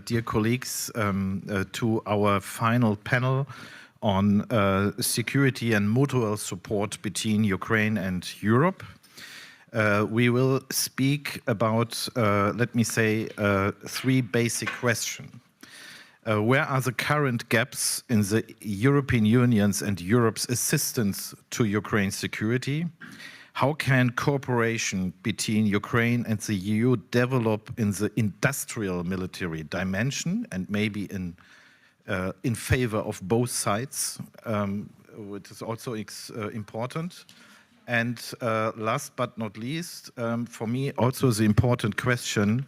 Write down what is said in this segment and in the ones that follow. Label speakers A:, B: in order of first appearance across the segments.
A: Dear colleagues, to our final panel on security and mutual support between Ukraine and Europe. We will speak about, let me say, three basic questions. Where are the current gaps in the European Union's and Europe's assistance to Ukraine's security? How can cooperation between Ukraine and the EU develop in the industrial military dimension and maybe in favor of both sides, which is also important. And last but not least, for me also the important question,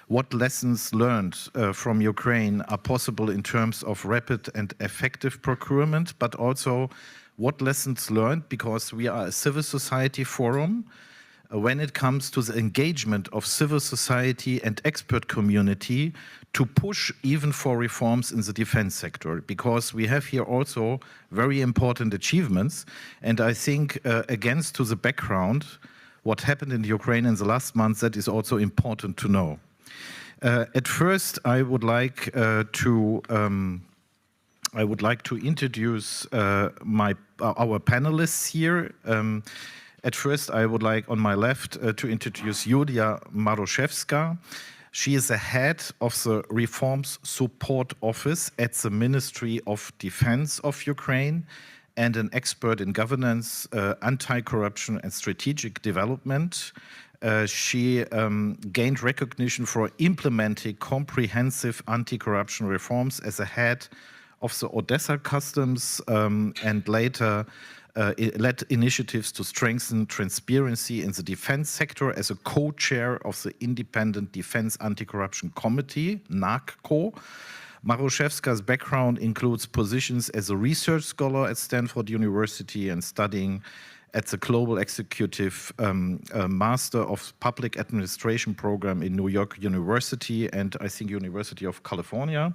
A: what lessons learned from Ukraine are possible in terms of rapid and effective procurement, but also what lessons learned, because we are a civil society forum, when it comes to the engagement of civil society and expert community to push even for reforms in the defense sector, because we have here also very important achievements. And I think against to the background, what happened in Ukraine in the last month, that is also important to know. At first, I would like to introduce our panelists here. At first, I would like, on my left, to introduce Yulia Marushevska. She is the head of the Reforms Support Office at the Ministry of Defense of Ukraine and an expert in governance, anti-corruption and strategic development. She gained recognition for implementing comprehensive anti-corruption reforms as a head of the Odessa Customs and later led initiatives to strengthen transparency in the defense sector as a co-chair of the Independent Defense Anti-Corruption Committee, NACCO. Marushevska's background includes positions as a research scholar at Stanford University and studying at the Global Executive Master of Public Administration program in New York University and I think University of California.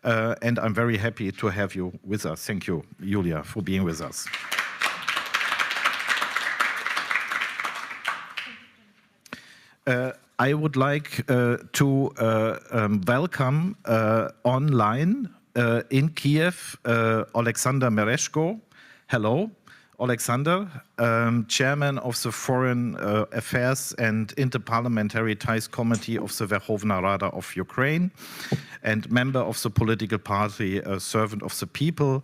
A: And I'm very happy to have you with us. Thank you, Yulia, for being with us. I would like to welcome online in Kiev, Oleksandr Merezhko. Hello, Oleksandr, Chairman of the Foreign Affairs and Interparliamentary Ties Committee of the Verkhovna Rada of Ukraine and member of the political party Servant of the People.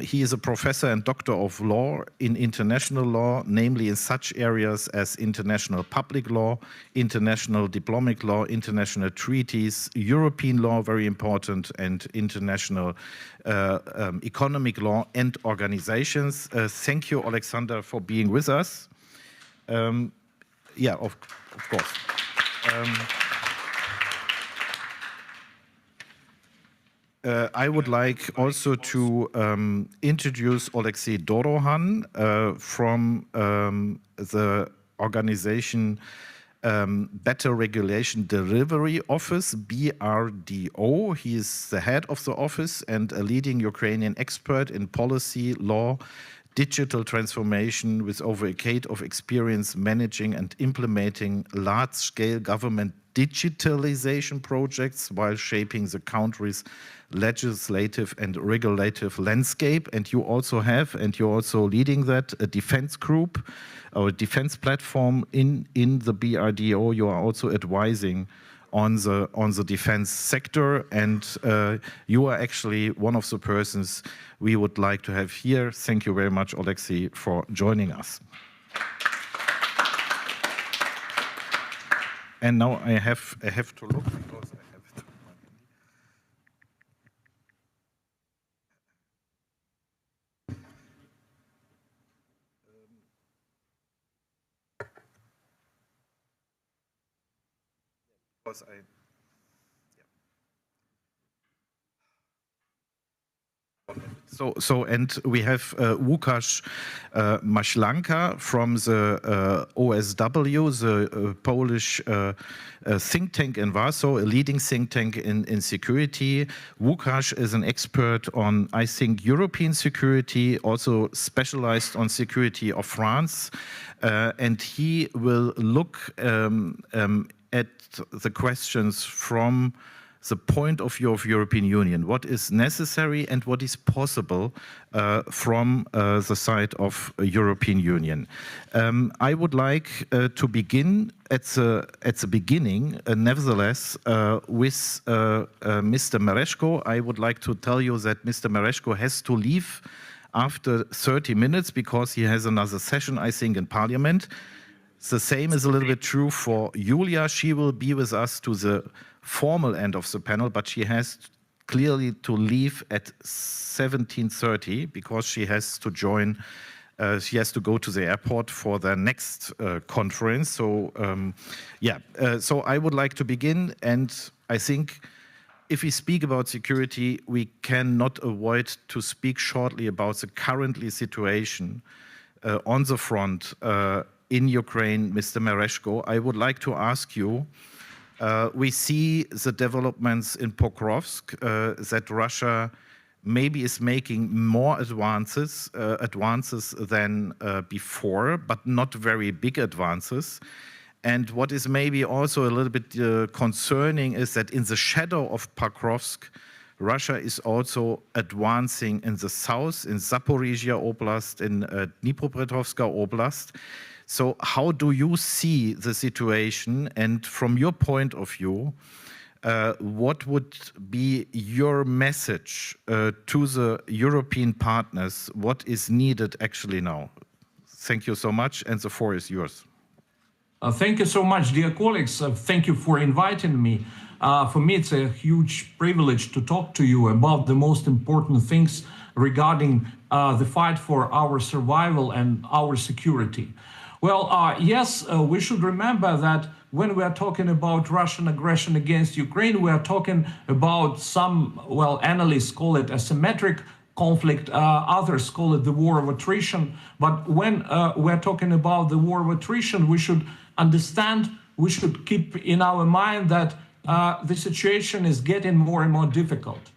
A: He is a professor and doctor of law in international law, namely in such areas as international public law, international diplomatic law, international treaties, European law, very important, and international economic law and organizations. Thank you, Oleksandr, for being with us. Yeah, of course. I would like also to introduce Oleksii Dorogan from the organization Better Regulation Delivery Office, BRDO. He is the head of the office and a leading Ukrainian expert in policy, law, digital transformation with over a decade of experience managing and implementing large-scale government digitalization projects while shaping the country's legislative and regulative landscape. And you also have, and you're also leading that, a defense group or a defense platform in the BRDO. You are also advising on the defense sector, and you are actually one of the persons we would like to have here. Thank you very much, Oleksii, for joining us. And now I have to look because I have to. Because I. So and we have Łukasz Maślanka from the OSW, the Polish think tank in Warsaw, a leading think tank in security. Łukasz is an expert on, I think, European security, also specialized on security of France, and he will look at the questions from the point of view of European Union, what is necessary and what is possible from the side of European Union. I would like to begin at the beginning, nevertheless, with Mr. Merezhko. I would like to tell you that Mr. Merezhko has to leave after 30 minutes because he has another session, I think, in Parliament. The same is a little bit true for Yulia. She will be with us to the formal end of the panel, but she has clearly to leave at 17:30 because she has to join, she has to go to the airport for the next conference. So, so I would like to begin, and I think if we speak about security, we cannot avoid to speak shortly about the currently situation on the front in Ukraine. Mr. Merezhko, I would like to ask you, we see the developments in Pokrovsk, that Russia maybe is making more advances than before, but not very big advances. And what is maybe also a little bit concerning is that in the shadow of Pokrovsk, Russia is also advancing in the south, in Zaporizhia Oblast, in Dnipropetrovsk Oblast. So how do you see the situation? And from your point of view, what would be your message to the European partners? What is needed actually now? Thank you so much, and the floor is yours.
B: Thank you so much, dear colleagues. Thank you for inviting me. For me, it's a huge privilege to talk to you about the most important things regarding the fight for our survival and our security. Well, yes, we should remember that when we are talking about Russian aggression against Ukraine, we are talking about some, well, analysts call it asymmetric conflict, others call it the war of attrition. But when we're talking about the war of attrition, we should understand, we should keep in our mind that the situation is getting more and more difficult,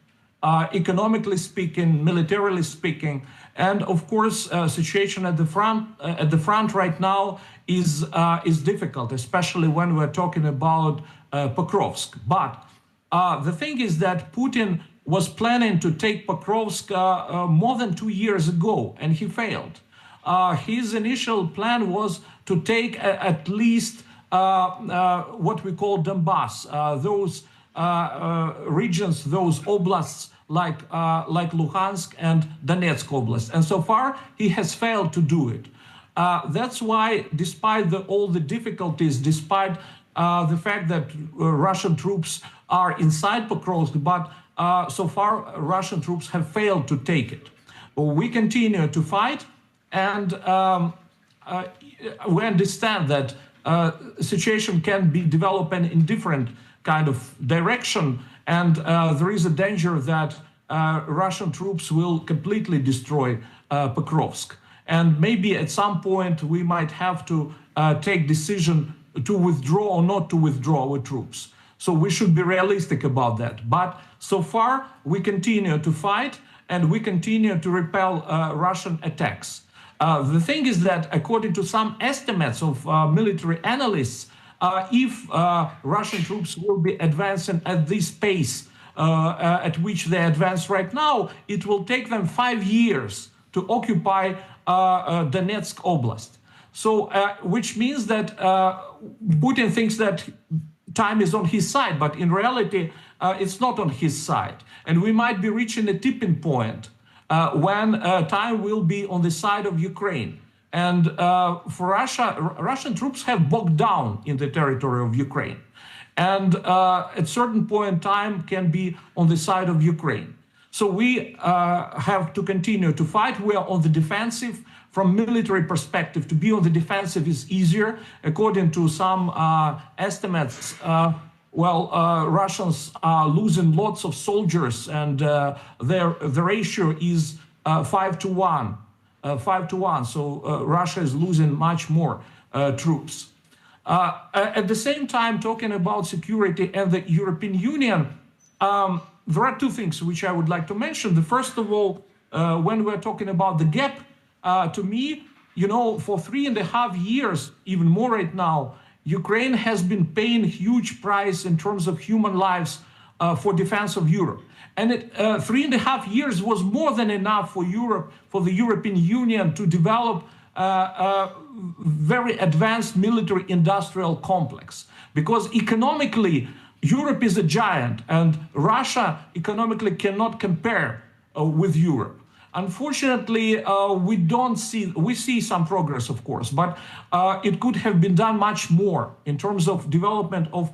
B: economically speaking, militarily speaking. And of course, situation at the front right now is difficult, especially when we're talking about Pokrovsk. But the thing is that Putin was planning to take Pokrovsk more than 2 years ago, and he failed. His initial plan was to take at least what we call Donbass, those regions, those oblasts like Luhansk and Donetsk Oblast. And so far, he has failed to do it. That's why, despite all the difficulties, despite the fact that Russian troops are inside Pokrovsk, but so far, Russian troops have failed to take it. We continue to fight, and we understand that situation can be developing in different kind of direction, and there is a danger that Russian troops will completely destroy Pokrovsk. And maybe at some point we might have to take decision to withdraw or not to withdraw our troops. So we should be realistic about that. But so far we continue to fight and we continue to repel Russian attacks. The thing is that according to some estimates of military analysts, if Russian troops will be advancing at this pace at which they advance right now, it will take them 5 years to occupy Donetsk Oblast. So, which means that Putin thinks that time is on his side, but in reality, it's not on his side. And we might be reaching a tipping point when time will be on the side of Ukraine. And for Russia, Russian troops have bogged down in the territory of Ukraine. And at certain point, time can be on the side of Ukraine. So we have to continue to fight. We are on the defensive. From military perspective, to be on the defensive is easier. According to some estimates, Russians are losing lots of soldiers, and the ratio is 5 to 1. 5 to 1. So Russia is losing much more troops. At the same time, talking about security and the European Union, there are two things which I would like to mention. The first of all, when we're talking about the gap, to me, you know, for 3.5 years, even more right now, Ukraine has been paying huge price in terms of human lives for defense of Europe. And 3.5 years was more than enough for Europe, for the European Union to develop a very advanced military industrial complex. Because economically, Europe is a giant and Russia economically cannot compare with Europe. Unfortunately, we see some progress, of course, but it could have been done much more in terms of development of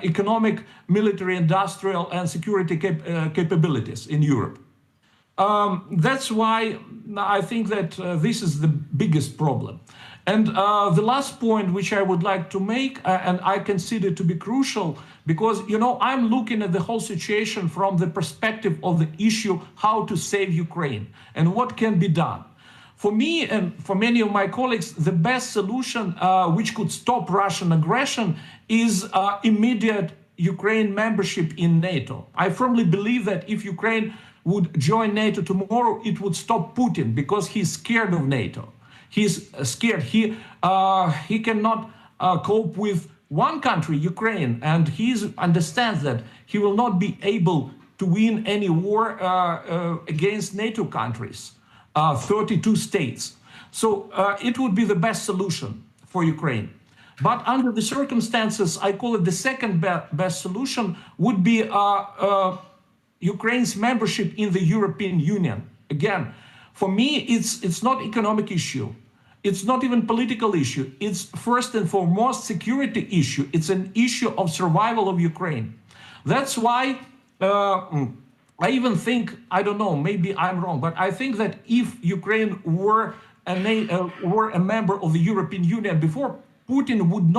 B: economic, military, industrial, and security capabilities in Europe. That's why I think that this is the biggest problem. And the last point which I would like to make, and I consider to be crucial, because, you know, I'm looking at the whole situation from the perspective of the issue, how to save Ukraine and what can be done. For me and for many of my colleagues, the best solution which could stop Russian aggression is immediate Ukraine membership in NATO. I firmly believe that if Ukraine would join NATO tomorrow, it would stop Putin because he's scared of NATO. He's scared. He cannot cope with one country, Ukraine, and he understands that he will not be able to win any war against NATO countries, 32 states. So it would be the best solution for Ukraine. But under the circumstances, I call it the second best solution would be Ukraine's membership in the European Union. Again, for me, it's not economic issue. It's not even political issue. It's first and foremost security issue. It's an issue of survival of Ukraine. That's why I even think, I don't know, maybe I'm wrong, but I think that if Ukraine were a member of the European Union before, Putin would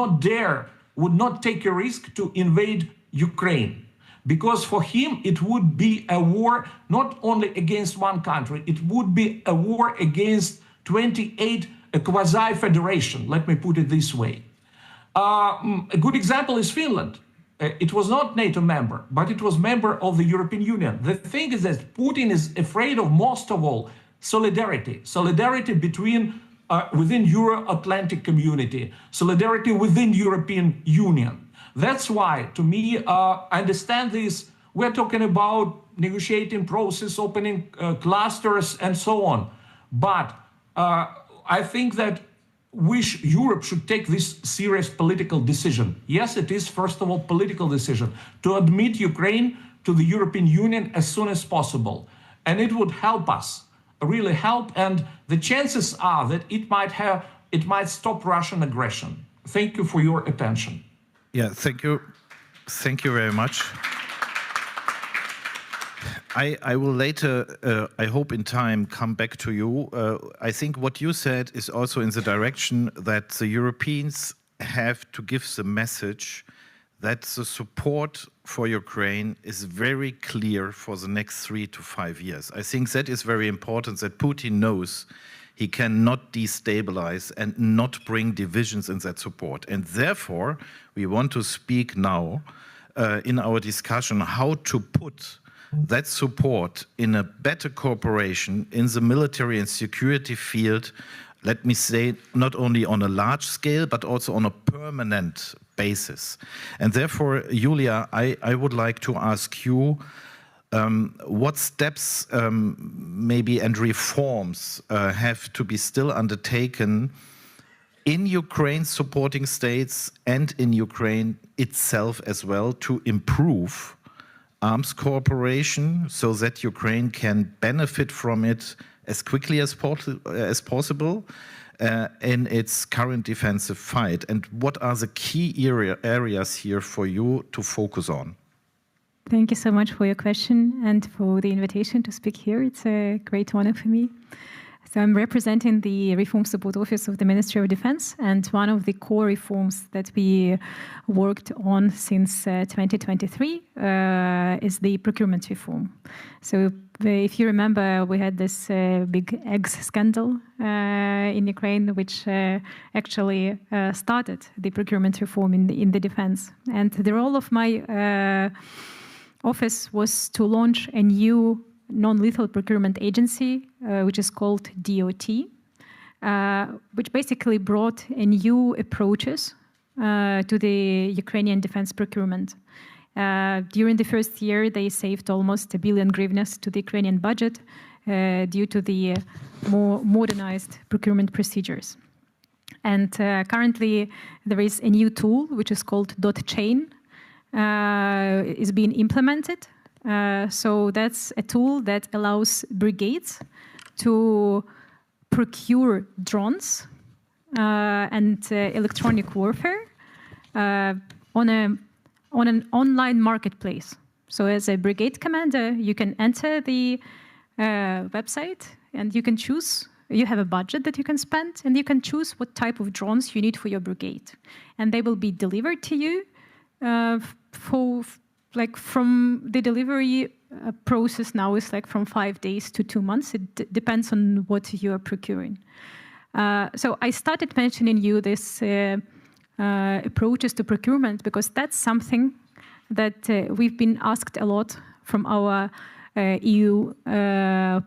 B: not take a risk to invade Ukraine. Because for him, it would be a war not only against one country, it would be a war against 28, a quasi-federation, let me put it this way. A good example is Finland. It was not NATO member, but it was member of the European Union. The thing is that Putin is afraid of most of all solidarity. Solidarity between within Euro-Atlantic community, solidarity within European Union. That's why, to me, I understand this. We're talking about negotiating process, opening clusters, and so on. But I think that Europe should take this serious political decision. Yes, it is, first of all, political decision to admit Ukraine to the European Union as soon as possible. And it would help us, really help. And the chances are that it might stop Russian aggression. Thank you for your attention.
A: Yeah, thank you. Thank you very much. I will later, I hope in time, come back to you. I think what you said is also in the direction that the Europeans have to give the message that the support for Ukraine is very clear for the next 3 to 5 years. I think that is very important, that Putin knows he cannot destabilize and not bring divisions in that support. And therefore, we want to speak now in our discussion how to put that support in a better cooperation in the military and security field, let me say, not only on a large scale, but also on a permanent basis. And therefore, Yulia, I would like to ask you, what steps maybe and reforms have to be still undertaken in Ukraine supporting states and in Ukraine itself as well to improve arms cooperation so that Ukraine can benefit from it as quickly as possible in its current defensive fight? And what are the key areas here for you to focus on?
C: Thank you so much for your question and for the invitation to speak here. It's a great honor for me. So I'm representing the Reform Support Office of the Ministry of Defense, and one of the core reforms that we worked on since 2023 is the procurement reform. So if you remember, we had this big eggs scandal in Ukraine, which actually started the procurement reform in the defense. And the role of my office was to launch a new non-lethal procurement agency, which is called DOT, which basically brought a new approaches to the Ukrainian defense procurement. During the first year, they saved almost 1 billion hryvnias to the Ukrainian budget due to the more modernized procurement procedures. And currently, there is a new tool, which is called .chain, is being implemented. So that's a tool that allows brigades to procure drones and electronic warfare on an online marketplace. So as a brigade commander, you can enter the website and you can choose. You have a budget that you can spend, and you can choose what type of drones you need for your brigade, and they will be delivered to you. From the delivery process now is from 5 days to 2 months. It depends on what you are procuring. So I started mentioning you this approaches to procurement because that's something that we've been asked a lot from our EU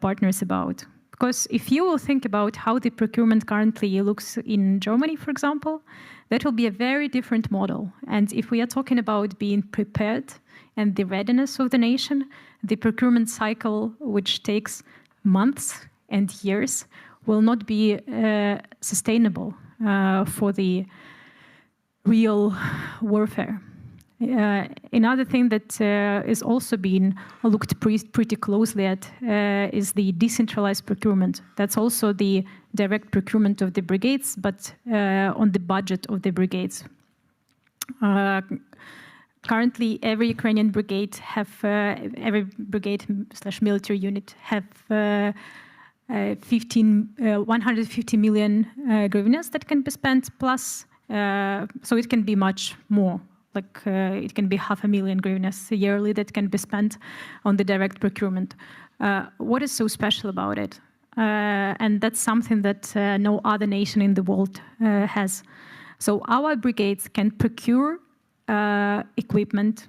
C: partners about. Because if you will think about how the procurement currently looks in Germany, for example, that will be a very different model. And if we are talking about being prepared and the readiness of the nation, the procurement cycle, which takes months and years, will not be sustainable for the real warfare. Another thing that is also being looked pretty closely at is the decentralized procurement. That's also the direct procurement of the brigades, but on the budget of the brigades. Currently, every Ukrainian brigade every brigade/military unit have 150 million hryvnias that can be spent plus, so it can be much more. It can be 500,000 hryvnias yearly that can be spent on the direct procurement. What is so special about it? And that's something that no other nation in the world has. So our brigades can procure equipment,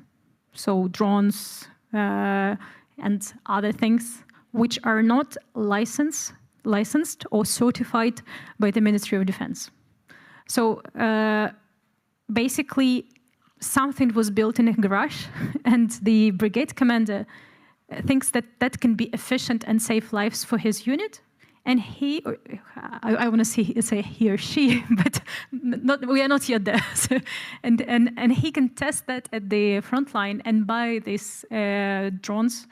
C: so drones and other things, which are not licensed or certified by the Ministry of Defense. So basically, something was built in a garage, and the brigade commander thinks that that can be efficient and save lives for his unit. And he, or I want to say he or she, but we are not yet there. So, and he can test that at the front line and buy these drones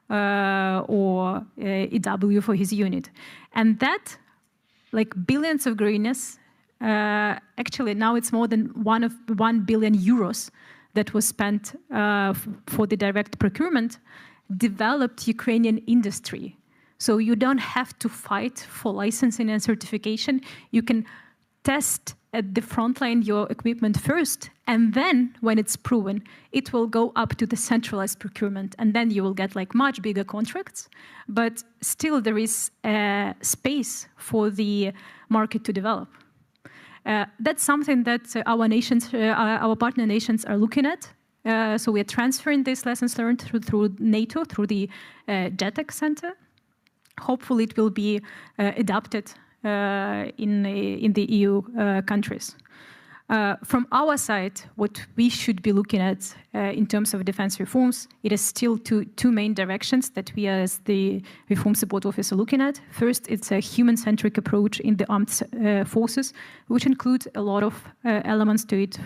C: or EW for his unit. And that, billions of hryvnias, actually now it's more than 1 billion euros that was spent for the direct procurement, developed Ukrainian industry. So you don't have to fight for licensing and certification. You can test at the front line your equipment first, and then when it's proven, it will go up to the centralized procurement, and then you will get much bigger contracts. But still there is space for the market to develop. That's something that our partner nations are looking at. So we are transferring these lessons learned through NATO, through the JETEC Center. Hopefully it will be adopted in the EU countries. From our side, what we should be looking at in terms of defense reforms, it is still two main directions that we as the Reform Support Office are looking at. First, it's a human-centric approach in the armed forces, which includes a lot of elements to it,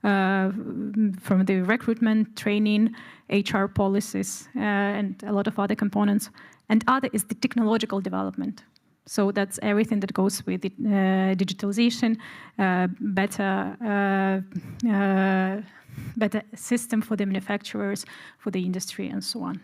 C: from the recruitment, training, HR policies, and a lot of other components. And other is the technological development. So that's everything that goes with it, digitalization, better system for the manufacturers, for the industry, and so on.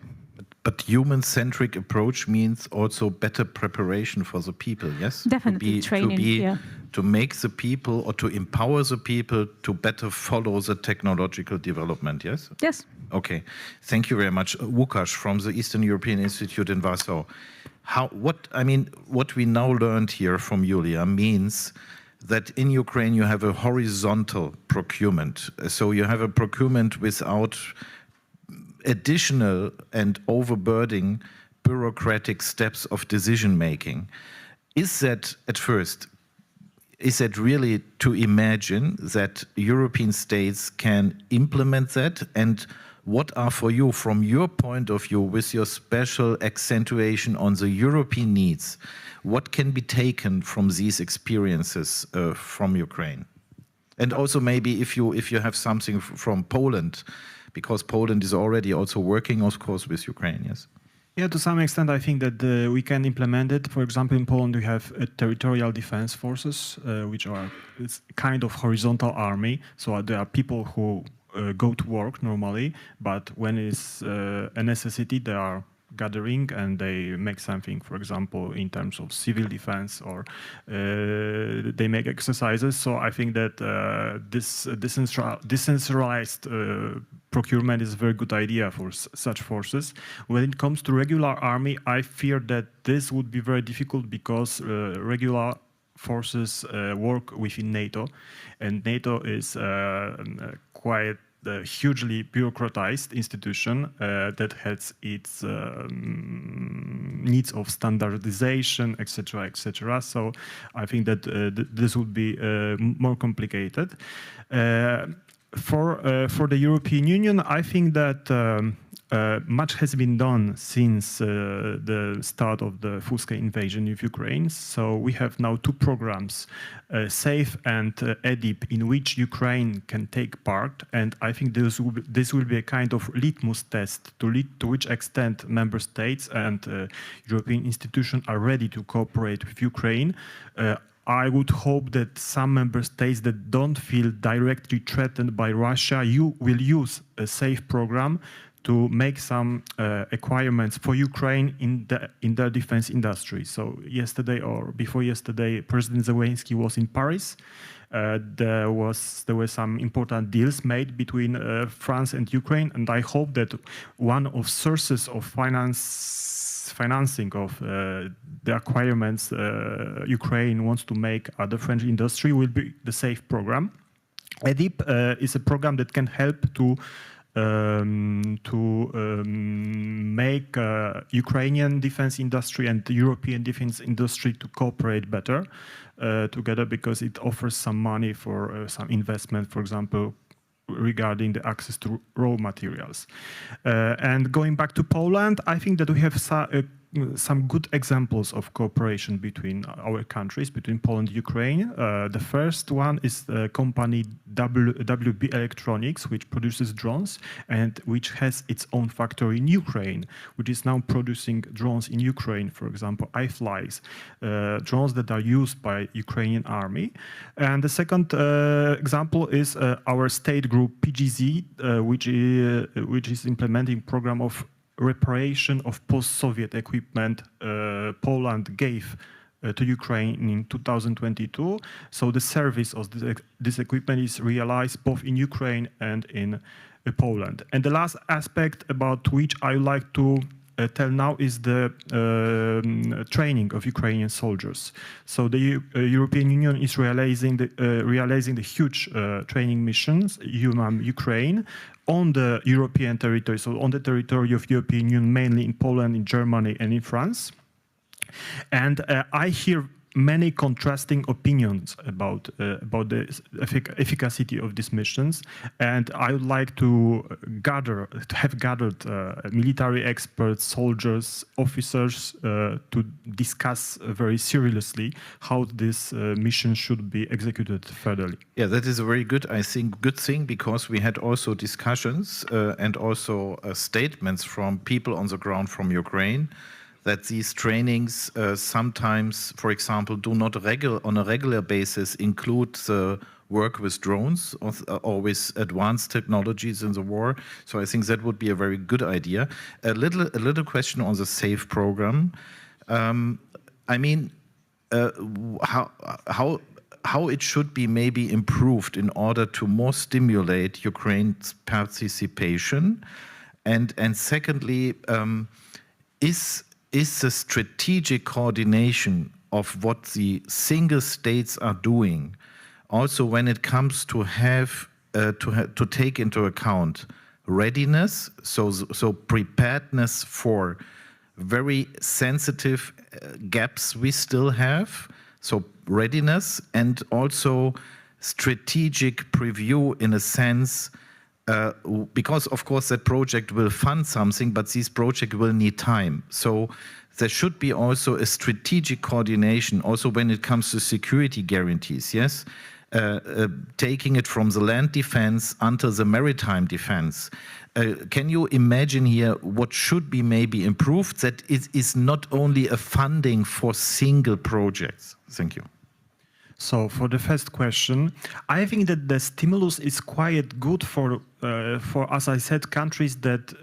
A: But human-centric approach means also better preparation for the people, yes?
C: Definitely, training,
A: to make the people or to empower the people to better follow the technological development, yes?
C: Yes.
A: Okay, thank you very much. Łukasz from the Eastern European Institute in Warsaw. What we now learned here from Yulia means that in Ukraine you have a horizontal procurement. So you have a procurement without additional and overburdening bureaucratic steps of decision making. Is that at first is it really to imagine that European states can implement that? And what are for you, from your point of view, with your special accentuation on the European needs, what can be taken from these experiences from Ukraine? And also maybe if you have something from Poland, because Poland is already also working, of course, with Ukraine, yes?
D: Yeah, to some extent, I think that we can implement it. For example, in Poland, we have territorial defense forces, which are it's kind of horizontal army. So there are people who go to work normally, but when it's a necessity, they are gathering and they make something, for example, in terms of civil defense, or they make exercises. So I think that this decentralized procurement is a very good idea for such forces. When it comes to regular army, I fear that this would be very difficult because regular forces work within NATO, and NATO is quite a hugely bureaucratized institution that has its needs of standardization, etc., etc. So I think that this would be more complicated. For the European Union, I think that much has been done since the start of the full-scale invasion of Ukraine. So we have now two programs, SAFE and EDIP, in which Ukraine can take part. And I think this will be a kind of litmus test to which extent member states and European institutions are ready to cooperate with Ukraine. I would hope that some member states that don't feel directly threatened by Russia will use a SAFE program to make some acquirements for Ukraine in their defense industry. So yesterday or before yesterday, President Zelensky was in Paris. There were some important deals made between France and Ukraine, and I hope that one of sources of financing of the acquirements Ukraine wants to make at the French industry will be the SAFE program. EDIP is a program that can help to make Ukrainian defense industry and the European defense industry to cooperate better together, because it offers some money for some investment, for example, regarding the access to raw materials. And going back to Poland, I think that we have some good examples of cooperation between our countries, between Poland and Ukraine. The first one is the company WB Electronics, which produces drones and which has its own factory in Ukraine, which is now producing drones in Ukraine, for example, iFlies, drones that are used by Ukrainian army. And the second example is our state group PGZ, which is implementing program of reparation of post-Soviet equipment Poland gave to Ukraine in 2022. So the service of this equipment is realized both in Ukraine and in Poland. And the last aspect about which I would like to tell now is the training of Ukrainian soldiers. So the European Union is realizing the huge training missions, EUMAM Ukraine, on the European territory, so on the territory of European Union, mainly in Poland, in Germany, and in France. And I hear many contrasting opinions about the efficacy of these missions, and I would like to have gathered military experts, soldiers, officers to discuss very seriously how this mission should be executed further.
A: Yeah, that is a very good thing, because we had also discussions and also statements from people on the ground from Ukraine, that these trainings sometimes, for example, do not on a regular basis include the work with drones or with advanced technologies in the war. So I think that would be a very good idea. A little question on the SAFE program. I mean, how it should be maybe improved in order to more stimulate Ukraine's participation, and secondly, is the strategic coordination of what the single states are doing, also when it comes to have to take into account readiness, so preparedness for very sensitive gaps we still have, So readiness and also strategic preview in a sense, because of course that project will fund something, but this project will need time. So there should be also a strategic coordination also when it comes to security guarantees, yes? Taking it from the land defense until the maritime defense. Can you imagine here what should be maybe improved, that it is not only a funding for single projects? Thank you.
D: So for the first question, I think that the stimulus is quite good for as I said, countries that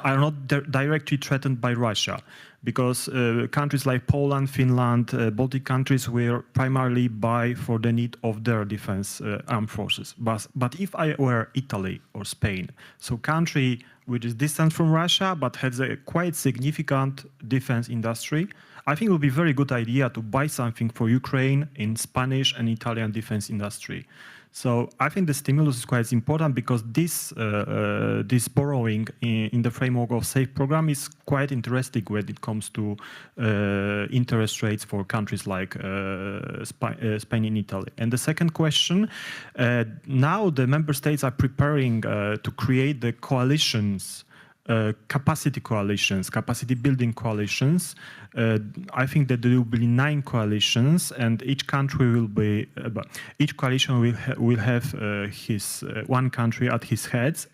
D: are not directly threatened by Russia, because countries like Poland, Finland, Baltic countries will primarily buy for the need of their defense armed forces. But if I were Italy or Spain, so country which is distant from Russia but has a quite significant defense industry, I think it would be a very good idea to buy something for Ukraine in Spanish and Italian defense industry. So I think the stimulus is quite important, because this borrowing in the framework of SAFE program is quite interesting when it comes to interest rates for countries like Spain and Italy. And the second question, now the member states are preparing to create the coalitions, capacity coalitions, capacity building coalitions. I think that there will be 9 coalitions, and each country will be, each coalition will have his one country at its heads,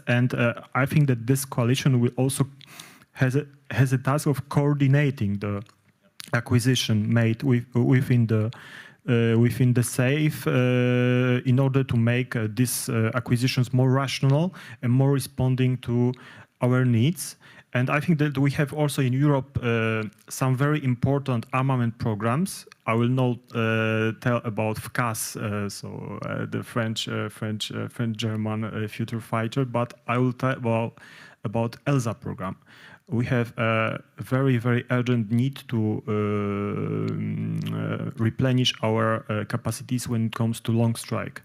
D: and I think that this coalition will also has a task of coordinating the acquisition made within the SAFE in order to make these acquisitions more rational and more responding to our needs. And I think that we have also in Europe some very important armament programs. I will not tell about FCAS, the French-German future fighter, but I will tell about ELSA program. We have a very, very urgent need to replenish our capacities when it comes to long strike.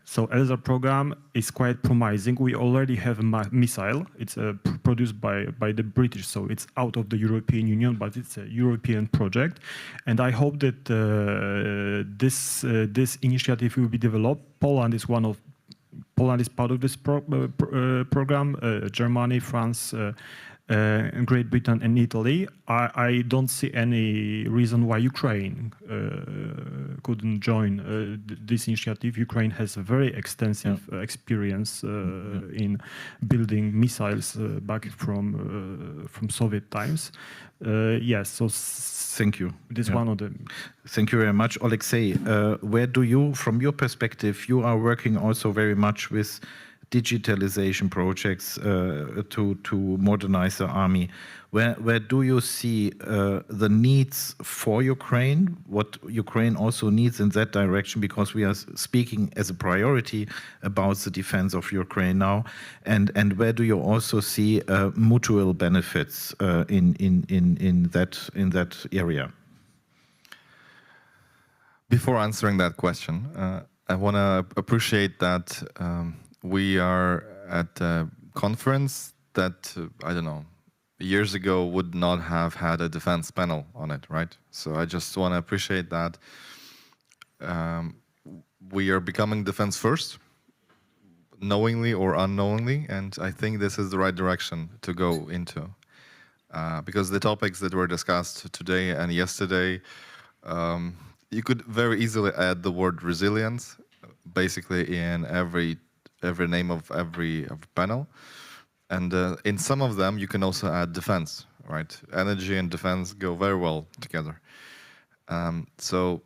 D: So ELSA program is quite promising. We already have a missile. It's produced by the British, so it's out of the European Union, but it's a European project. And I hope that this initiative will be developed. Poland is part of this program. Germany, France, Great Britain and Italy. I don't see any reason why Ukraine couldn't join this initiative. Ukraine has a very extensive experience in building missiles back from Soviet times. Yes, so
A: thank you.
D: It is one of them.
A: Thank you very much, Oleksii. Where do you, from your perspective, you are working also very much with digitalization projects to modernize the army. Where do you see the needs for Ukraine, what Ukraine also needs in that direction, because we are speaking as a priority about the defense of Ukraine now, and where do you also see mutual benefits in that area?
E: Before answering that question, I want to appreciate that we are at a conference that, I don't know, years ago would not have had a defense panel on it, right? So I just want to appreciate that we are becoming defense first, knowingly or unknowingly, and I think this is the right direction to go into. Because the topics that were discussed today and yesterday, you could very easily add the word resilience, basically in every name of every panel, and in some of them you can also add defense, right? Energy and defense go very well together. So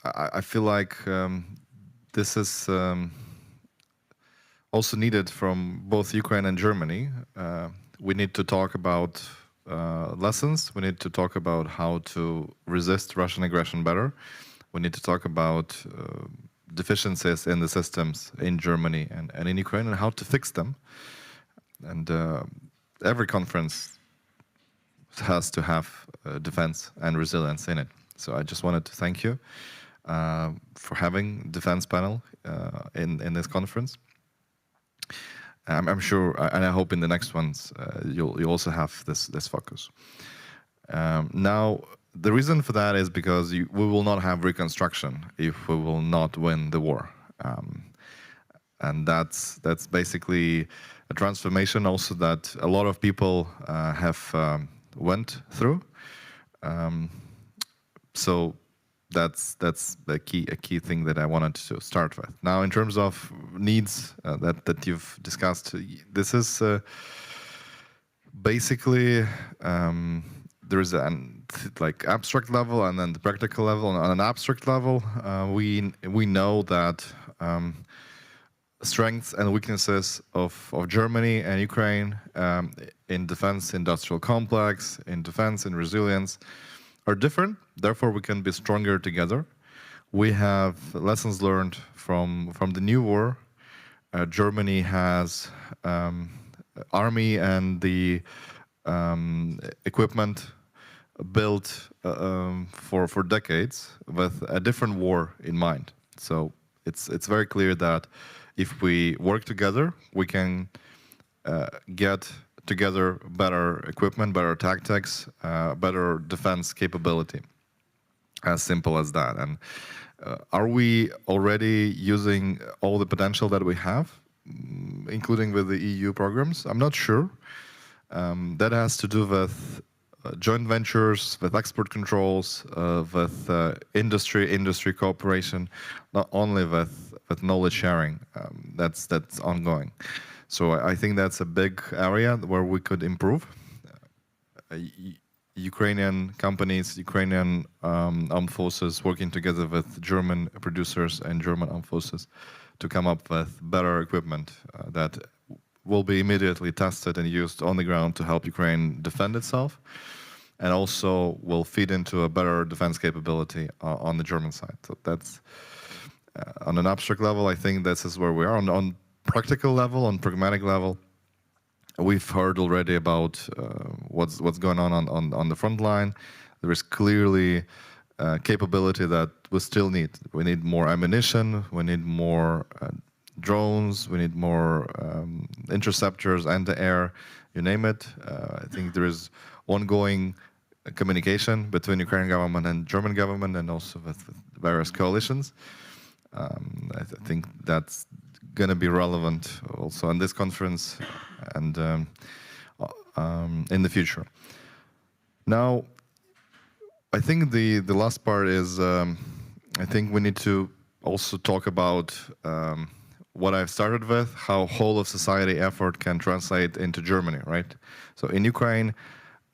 E: I feel like this is also needed from both Ukraine and Germany. We need to talk about lessons. We need to talk about how to resist Russian aggression better. We need to talk about deficiencies in the systems in Germany and in Ukraine and how to fix them. And every conference has to have defense and resilience in it. So I just wanted to thank you for having defense panel in this conference. I'm sure, and I hope in the next ones you'll also have this focus. Now, the reason for that is because we will not have reconstruction if we will not win the war. And that's basically a transformation also that a lot of people have went through. So that's a key thing that I wanted to start with. Now, in terms of needs that you've discussed, this is basically there is an like abstract level and then the practical level. On an abstract level, we know that strengths and weaknesses of Germany and Ukraine in defense industrial complex, in defense and resilience are different. Therefore, we can be stronger together. We have lessons learned from the new war. Germany has army and the equipment built for decades with a different war in mind. So it's very clear that if we work together, we can get together better equipment, better tactics, better defense capability. As simple as that. And are we already using all the potential that we have, including with the EU programs? I'm not sure. That has to do with joint ventures, with export controls, with industry cooperation, not only with knowledge sharing. That's ongoing. So I think that's a big area where we could improve. Ukrainian companies, Ukrainian armed forces working together with German producers and German armed forces to come up with better equipment that will be immediately tested and used on the ground to help Ukraine defend itself, and also will feed into a better defense capability on the German side. So that's on an abstract level, I think this is where we are. On practical level, on pragmatic level, we've heard already about what's going on the front line. There is clearly capability that we still need. We need more ammunition, we need more drones, we need more interceptors, anti-air, you name it. I think there is ongoing communication between Ukrainian government and German government, and also with various coalitions. I think that's going to be relevant also in this conference and in the future. Now, I think the last part is I think we need to also talk about what I've started with, how whole of society effort can translate into Germany, right? So in Ukraine,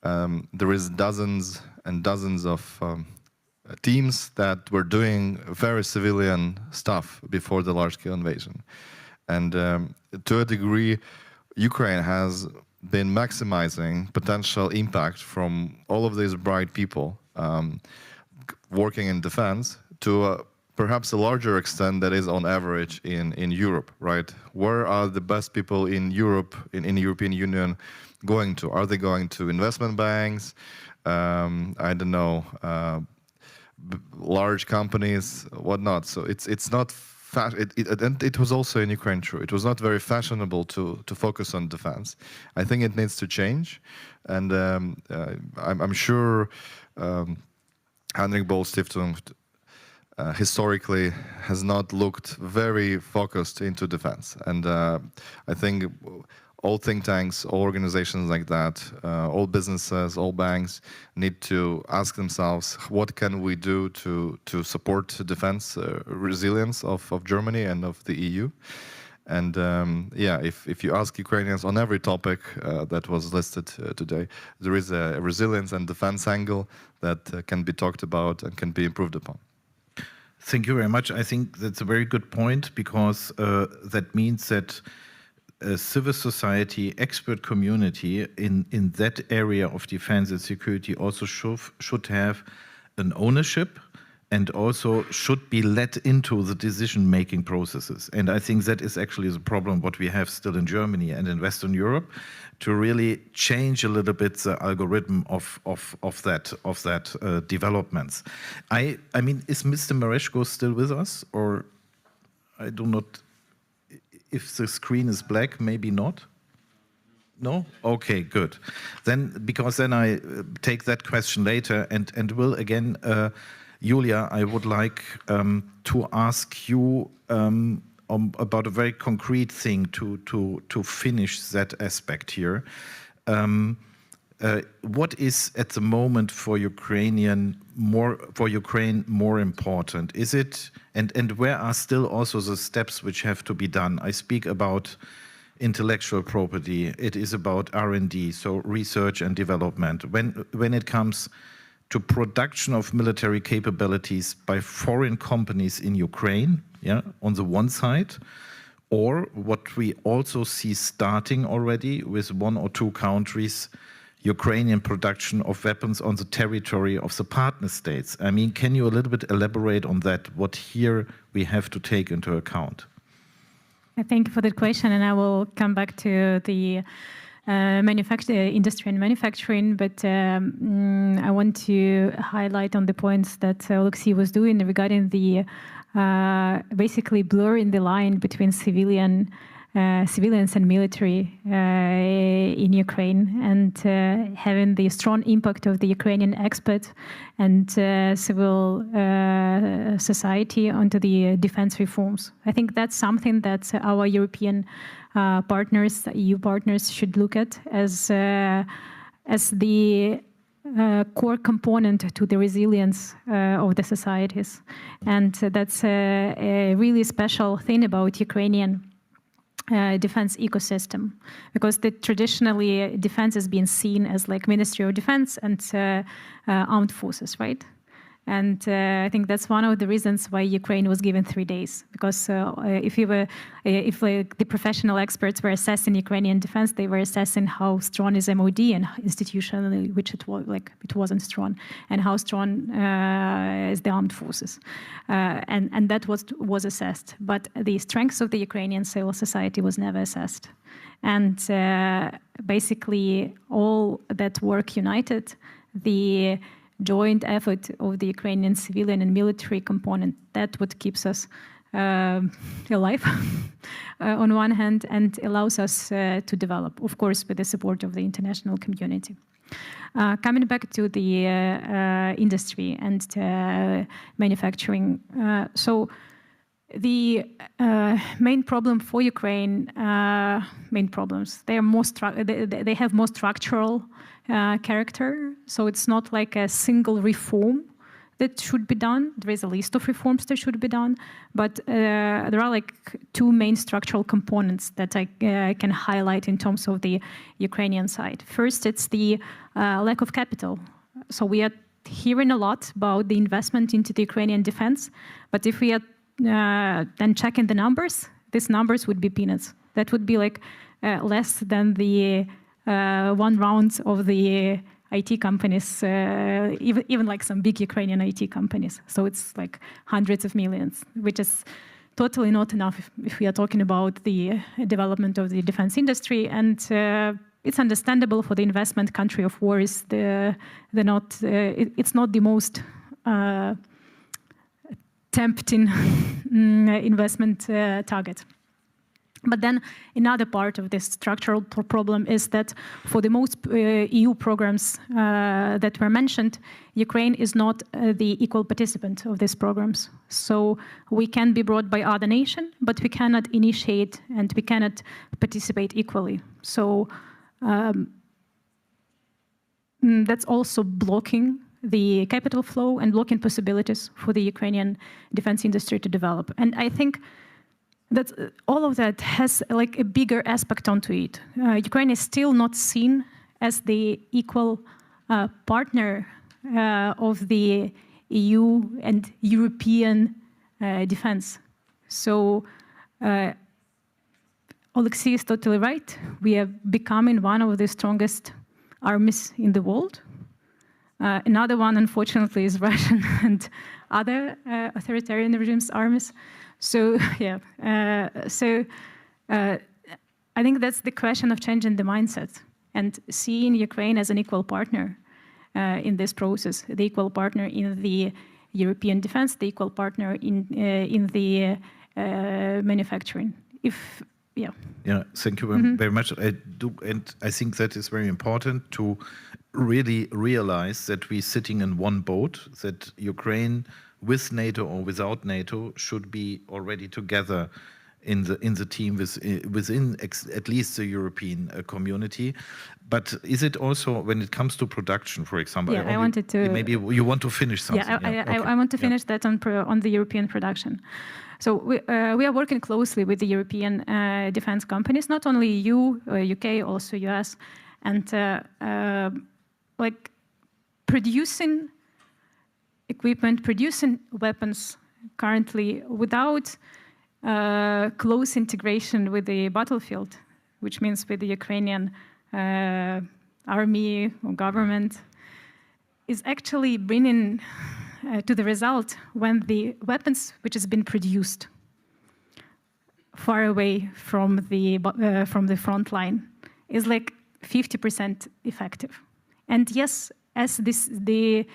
E: there is dozens and dozens of teams that were doing very civilian stuff before the large-scale invasion. And to a degree, Ukraine has been maximizing potential impact from all of these bright people working in defense to perhaps a larger extent that is on average in Europe, right? Where are the best people in Europe, in the European Union going to? Are they going to investment banks? I don't know, large companies, whatnot. So it's not and it was also in Ukraine true. It was not very fashionable to focus on defense. I think it needs to change, and I'm sure Henrik Böll Stiftung historically has not looked very focused into defense, and I think all think tanks, all organizations like that, all businesses, all banks need to ask themselves, what can we do to support defense resilience of Germany and of the EU? And yeah, if you ask Ukrainians on every topic that was listed today, there is a resilience and defense angle that can be talked about and can be improved upon.
A: Thank you very much. I think that's a very good point, because that means that civil society, expert community in that area of defense and security also should have an ownership, and also should be let into the decision-making processes. And I think that is actually the problem what we have still in Germany and in Western Europe, to really change a little bit the algorithm of that developments. I mean, is Mr. Merezhko still with us, or I do not? If the screen is black, maybe not. No? Okay, good. Then, because then I take that question later and will again, Yulia, I would like to ask you about a very concrete thing to finish that aspect here. What is at the moment for Ukraine more important? Is it and where are still also the steps which have to be done? I speak about intellectual property. It is about R&D, so research and development. When it comes to production of military capabilities by foreign companies in Ukraine, yeah, on the one side, or what we also see starting already with 1 or 2 countries, Ukrainian production of weapons on the territory of the partner states. I mean, can you a little bit elaborate on that, what here we have to take into account?
C: Thank you for that question, and I will come back to the industry and manufacturing, but I want to highlight on the points that Oleksii was doing regarding the basically blurring the line between civilians and military in Ukraine, and having the strong impact of the Ukrainian experts and civil society onto the defense reforms. I think that's something that our European partners, EU partners, should look at as the core component to the resilience of the societies. And that's a really special thing about Ukrainian defense ecosystem, because traditionally defense has been seen as like Ministry of Defense and armed forces, right? And I think that's one of the reasons why Ukraine was given 3 days, because if the professional experts were assessing Ukrainian defense, they were assessing how strong is MOD and institutionally, which it wasn't strong, and how strong is the armed forces, and that was assessed. But the strengths of the Ukrainian civil society was never assessed, and basically all that work united, the joint effort of the Ukrainian civilian and military component, that what keeps us alive on one hand and allows us to develop, of course, with the support of the international community. Coming back to the industry and manufacturing, so the main problem for Ukraine, main problems, they have more structural character. So it's not like a single reform that should be done. There is a list of reforms that should be done, but there are like 2 main structural components that I can highlight in terms of the Ukrainian side. First, it's the lack of capital. So we are hearing a lot about the investment into the Ukrainian defense, but if we are then checking the numbers, these numbers would be peanuts. That would be like less than the 1 round of the IT companies, even like some big Ukrainian IT companies. So it's like hundreds of millions, which is totally not enough if we are talking about the development of the defense industry. And it's understandable for the investment country of war is it's not the most tempting investment target. But then another part of this structural problem is that for the most EU programs that were mentioned, Ukraine is not the equal participant of these programs. So we can be brought by other nations, but we cannot initiate and we cannot participate equally. So that's also blocking the capital flow and blocking possibilities for the Ukrainian defense industry to develop. And I think that all of that has like a bigger aspect onto it. Ukraine is still not seen as the equal partner of the EU and European defense. So Oleksii is totally right. We are becoming one of the strongest armies in the world. Another one, unfortunately, is Russian and other authoritarian regimes' armies. So, yeah, I think that's the question of changing the mindset and seeing Ukraine as an equal partner in this process, the equal partner in the European defense, the equal partner in the manufacturing. If yeah.
A: Yeah, thank you very much. I do, and I think that is very important to really realize that we're sitting in one boat, that Ukraine with NATO or without NATO should be already together in the team within at least the European community. But is it also, when it comes to production, for example?
C: Yeah, I wanted to...
A: Maybe you want to finish something.
C: Yeah, I want to finish that on the European production. So we are working closely with the European defense companies, not only EU, UK, also US, and like producing equipment, producing weapons currently without close integration with the battlefield, which means with the Ukrainian army or government, is actually bringing to the result when the weapons which has been produced far away from the front line is like 50% effective. And yes, as the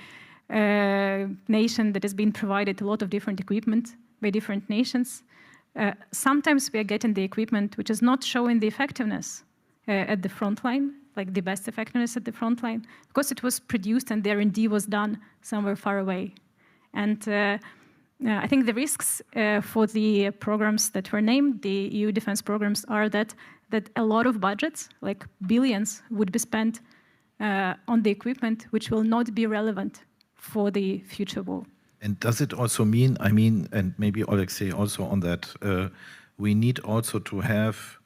C: nation that has been provided a lot of different equipment by different nations, sometimes we are getting the equipment which is not showing the effectiveness at the front line, like the best effectiveness at the front line, because it was produced and the R&D was done somewhere far away. And I think the risks for the programs that were named, the EU defense programs, are that a lot of budgets, like billions, would be spent on the equipment which will not be relevant for the future war.
A: And does it also mean, and maybe Oleksii also on that, we need also to have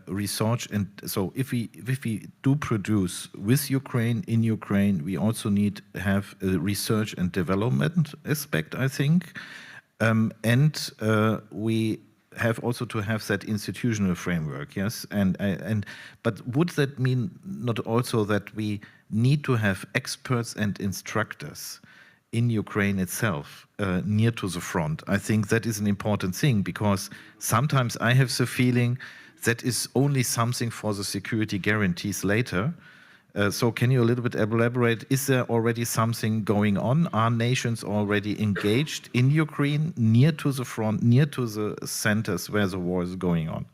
A: research, and so if we do produce with Ukraine, in Ukraine, we also need to have a research and development aspect, I think, and we have also to have that institutional framework, yes, but would that mean not also that we need to have experts and instructors in Ukraine itself, near to the front? I think that is an important thing, because sometimes I have the feeling that is only something for the security guarantees later. So can you a little bit elaborate? Is there already something going on? Are nations already engaged in Ukraine, near to the front, near to the centers where the war is going on?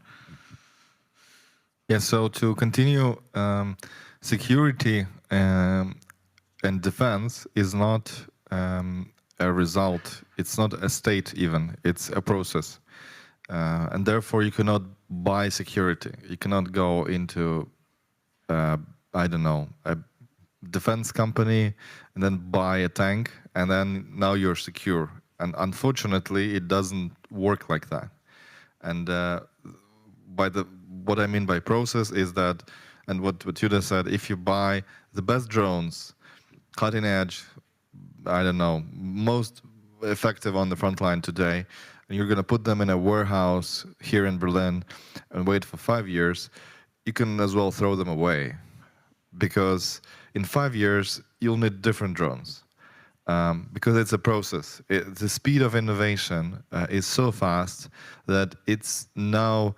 E: Yeah, so to continue, security and defense is not a result. It's not a state even. It's a process. And therefore, you cannot buy security. You cannot go into, I don't know, a defense company and then buy a tank, and then now you're secure. And unfortunately, it doesn't work like that. And what I mean by process is that, and what Yulia said, if you buy the best drones, cutting edge, I don't know, most effective on the front line today, and you're going to put them in a warehouse here in Berlin and wait for 5 years, you can as well throw them away, because in 5 years you'll need different drones, because it's a process. The speed of innovation is so fast that it's now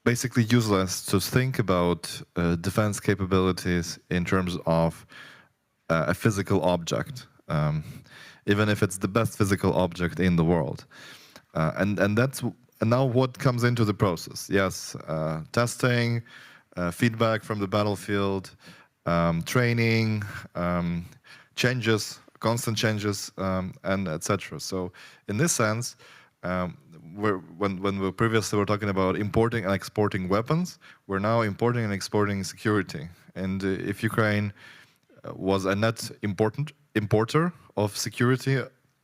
E: basically useless to think about defense capabilities in terms of a physical object. Even if it's the best physical object in the world. And now what comes into the process? Yes, testing, feedback from the battlefield, training, changes, constant changes, and etc. So in this sense, when we previously were talking about importing and exporting weapons, we're now importing and exporting security. And if Ukraine was a net importer of security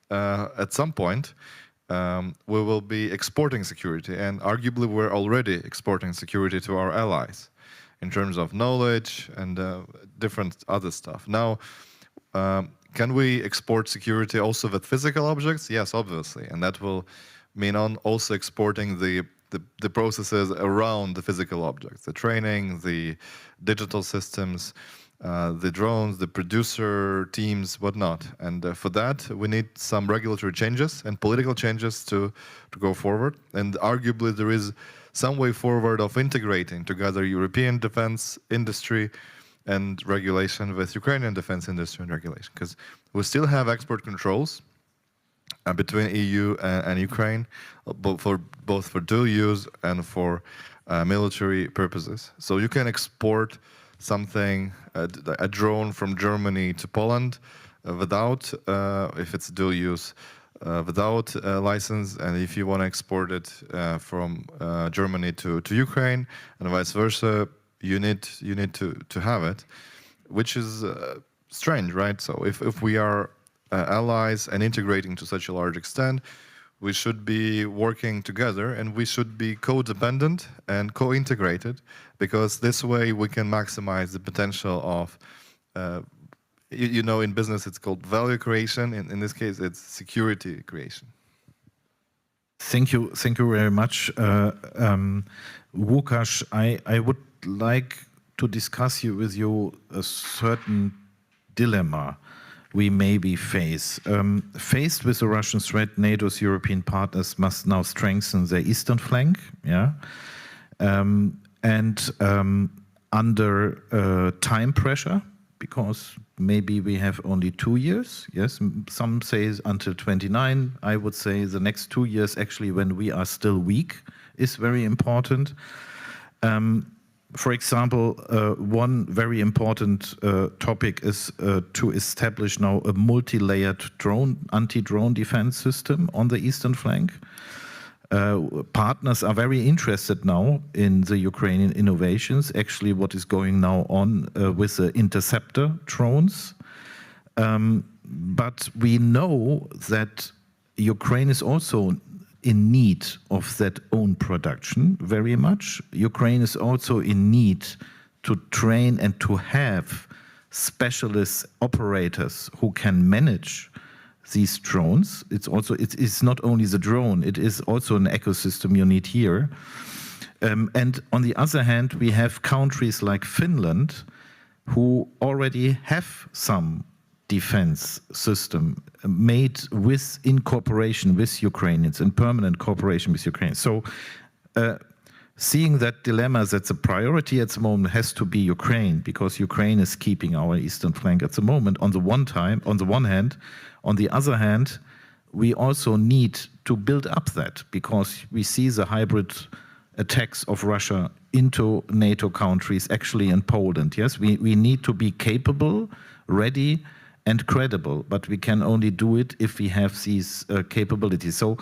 E: at some point, we will be exporting security, and arguably we're already exporting security to our allies in terms of knowledge and different other stuff. Now, can we export security also with physical objects? Yes, obviously, and that will mean also exporting the processes around the physical objects, the training, the digital systems, the drones, the producer teams, whatnot. And for that, we need some regulatory changes and political changes to go forward. And arguably, there is some way forward of integrating together European defense industry and regulation with Ukrainian defense industry and regulation. Because we still have export controls between EU and Ukraine, both for dual use and for military purposes. So you can export something, a drone from Germany to Poland without, if it's dual use, without a license, and if you want to export it from Germany to Ukraine and vice versa, you need to have it, which is strange, right? So if we are allies and integrating to such a large extent, we should be working together and we should be codependent and co-integrated, because this way we can maximize the potential of, you know, in business it's called value creation. In this case, it's security creation.
A: Thank you very much. Łukasz, I would like to discuss with you a certain dilemma we maybe face. Faced with the Russian threat, NATO's European partners must now strengthen their eastern flank, yeah, and under time pressure, because maybe we have only 2 years. Yes, some say until 29. I would say the next 2 years, actually, when we are still weak, is very important. For example, one very important topic is to establish now a multi-layered anti-drone defense system on the eastern flank. Partners are very interested now in the Ukrainian innovations, actually what is going now on with the interceptor drones. But we know that Ukraine is also in need of that own production very much. Ukraine is also in need to train and to have specialist operators who can manage these drones. It's not only the drone, it is also an ecosystem you need here. And on the other hand, we have countries like Finland who already have some defense system made in cooperation with Ukrainians, in permanent cooperation with Ukraine. So seeing that dilemma, that the priority at the moment has to be Ukraine, because Ukraine is keeping our eastern flank at the moment on the one hand. On the other hand, we also need to build up that, because we see the hybrid attacks of Russia into NATO countries, actually in Poland. Yes, we need to be capable, ready, and credible, but we can only do it if we have these capabilities. So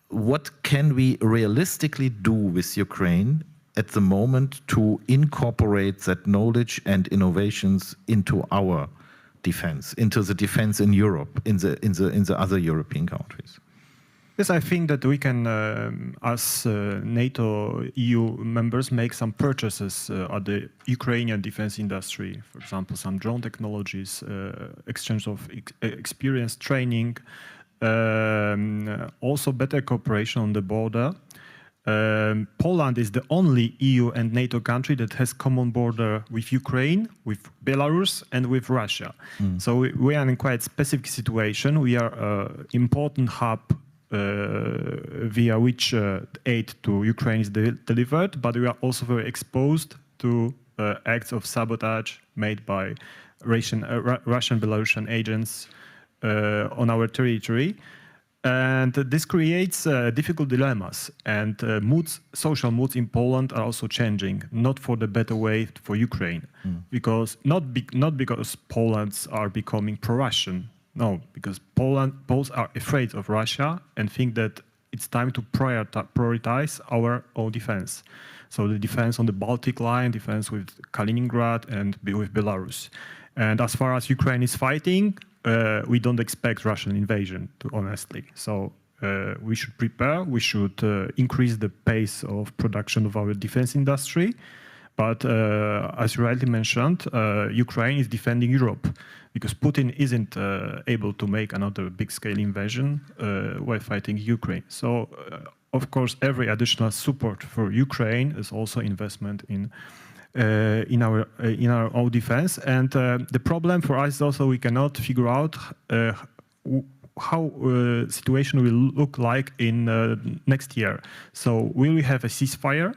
A: what can we realistically do with Ukraine at the moment to incorporate that knowledge and innovations into our defense, into the defense in Europe, in the other European countries?
D: Yes, I think that we can, as NATO EU members, make some purchases at the Ukrainian defense industry. For example, some drone technologies, exchange of experience, training, also better cooperation on the border. Poland is the only EU and NATO country that has common border with Ukraine, with Belarus, and with Russia. So we are in a quite specific situation. We are an important hub via which aid to Ukraine is delivered, but we are also very exposed to acts of sabotage made by Russian Belarusian agents on our territory. And this creates difficult dilemmas, and social moods in Poland are also changing, not for the better way for Ukraine, because not because Poles are becoming pro-Russian. No, because Poles are afraid of Russia and think that it's time to prioritize our own defense. So the defense on the Baltic line, defense with Kaliningrad and with Belarus. And as far as Ukraine is fighting, we don't expect Russian invasion, honestly. So we should prepare, we should increase the pace of production of our defense industry. But as you rightly mentioned, Ukraine is defending Europe, because Putin isn't able to make another big-scale invasion while fighting Ukraine. So, of course, every additional support for Ukraine is also investment in our own defense. And the problem for us is also we cannot figure out how situation will look like in next year. So, will we have a ceasefire?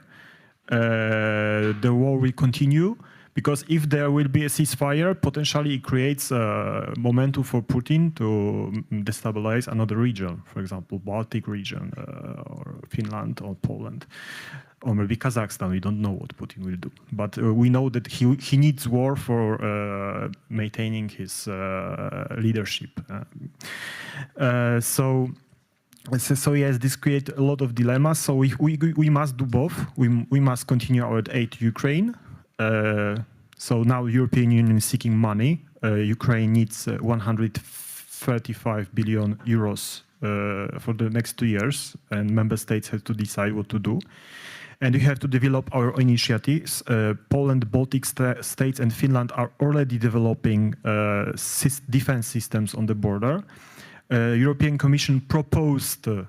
D: The war will continue, Because if there will be a ceasefire, potentially it creates a momentum for Putin to destabilize another region, for example, Baltic region, or Finland or Poland, or maybe Kazakhstan. We don't know what Putin will do. But we know that he needs war for maintaining his leadership. So yes, this creates a lot of dilemmas. So we must do both. We must continue our aid to Ukraine. So now European Union is seeking money. Ukraine needs 135 billion euros for the next 2 years, and member states have to decide what to do. And we have to develop our initiatives. Poland, Baltic states, and Finland are already developing defense systems on the border. European Commission proposed 2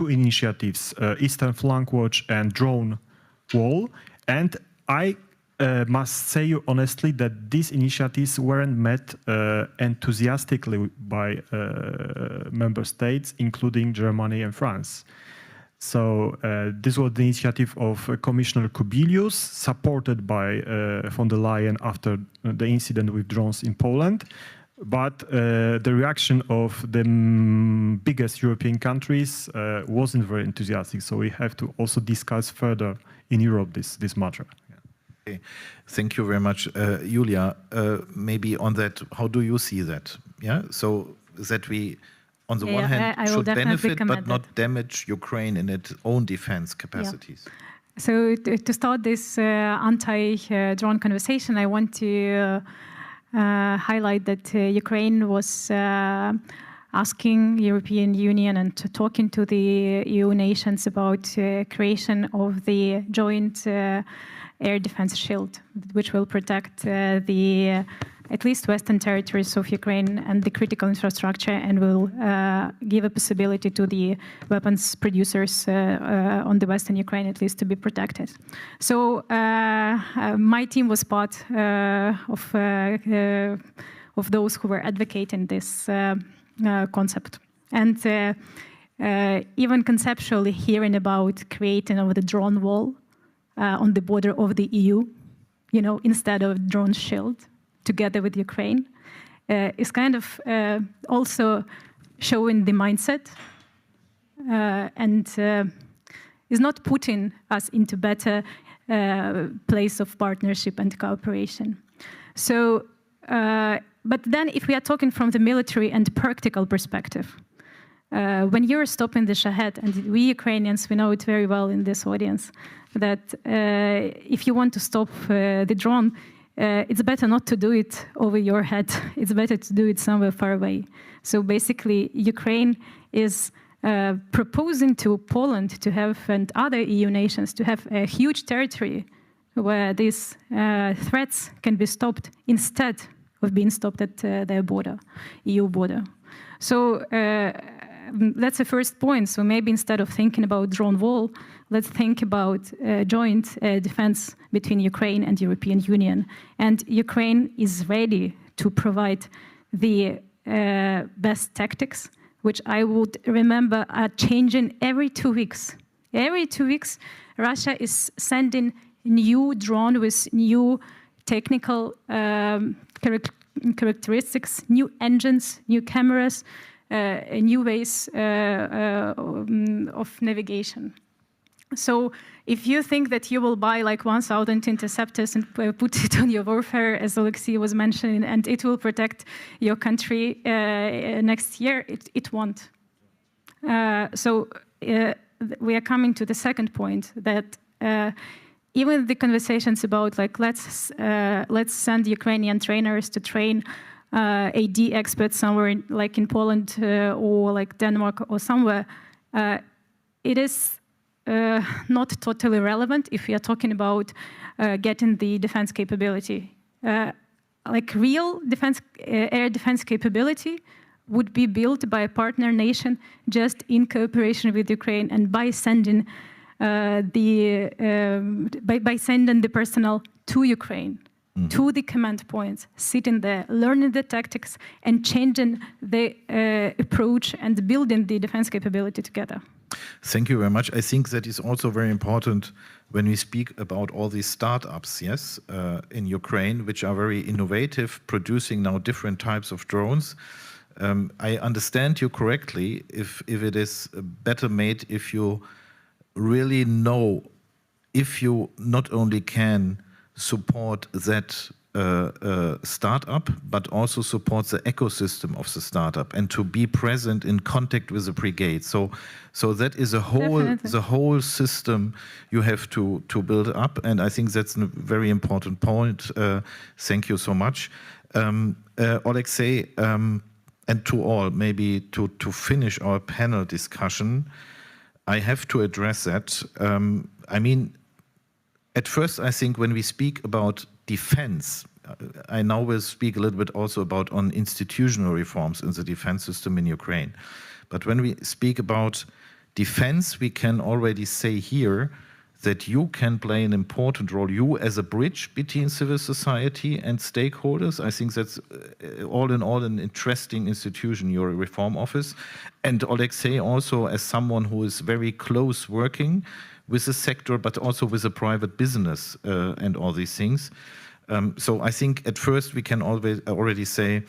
D: initiatives, Eastern Flank Watch and Drone Wall. And I must say you honestly that these initiatives weren't met enthusiastically by member states, including Germany and France. So this was the initiative of Commissioner Kubilius, supported by von der Leyen after the incident with drones in Poland. But the reaction of the biggest European countries wasn't very enthusiastic. So we have to also discuss further in Europe this matter.
A: Okay. Thank you very much. Yulia, maybe on that, how do you see that? Yeah, so that we, on the one hand, should benefit but not damage Ukraine in its own defense capacities.
C: Yeah. So to start this anti-drone conversation, I want to highlight that Ukraine was asking European Union and talking to the EU nations about creation of the joint air defense shield, which will protect the at least western territories of Ukraine and the critical infrastructure, and will give a possibility to the weapons producers on the western Ukraine at least to be protected. So my team was part of those who were advocating this concept. And even conceptually hearing about creating of the drone wall on the border of the EU, you know, instead of drone shield, together with Ukraine, is kind of also showing the mindset and is not putting us into better place of partnership and cooperation. So, but then if we are talking from the military and practical perspective, when you're stopping the Shahed, and we Ukrainians, we know it very well in this audience, that if you want to stop the drone, it's better not to do it over your head. It's better to do it somewhere far away. So basically, Ukraine is proposing to Poland to have, and other EU nations, to have a huge territory where these threats can be stopped instead of being stopped at their border, EU border. So that's the first point. So maybe instead of thinking about drone wall, let's think about joint defense between Ukraine and European Union. And Ukraine is ready to provide the best tactics, which I would remember are changing every 2 weeks. Every 2 weeks, Russia is sending new drone with new technical characteristics, new engines, new cameras, new ways of navigation. So if you think that you will buy like 1,000 interceptors and put it on your warfare, as Oleksii was mentioning, and it will protect your country next year, it won't. So we are coming to the second point, that even the conversations about like let's send Ukrainian trainers to train AD experts somewhere like in Poland or like Denmark or somewhere, it is not totally relevant if we are talking about getting the defense capability. Like real defense, air defense capability would be built by a partner nation just in cooperation with Ukraine, and by sending by sending the personnel to Ukraine, to the command points, sitting there, learning the tactics, and changing the approach and building the defense capability together.
A: Thank you very much. I think that is also very important when we speak about all these startups, yes, in Ukraine, which are very innovative, producing now different types of drones. I understand you correctly if it is better made if you really know if you not only can support that startup, but also support the ecosystem of the startup and to be present in contact with the brigade. So that is the whole system you have to build up, and I think that's a very important point. Thank you so much, Oleksii, and to all. Maybe to finish our panel discussion, I have to address that. I mean, at first, I think when we speak about defense, I now will speak a little bit also about on institutional reforms in the defense system in Ukraine. But when we speak about defense, we can already say here that you can play an important role, you as a bridge between civil society and stakeholders. I think that's all in all an interesting institution, your reform office. And Oleksii also as someone who is very close working with the sector, but also with the private business and all these things. So I think at first we can already say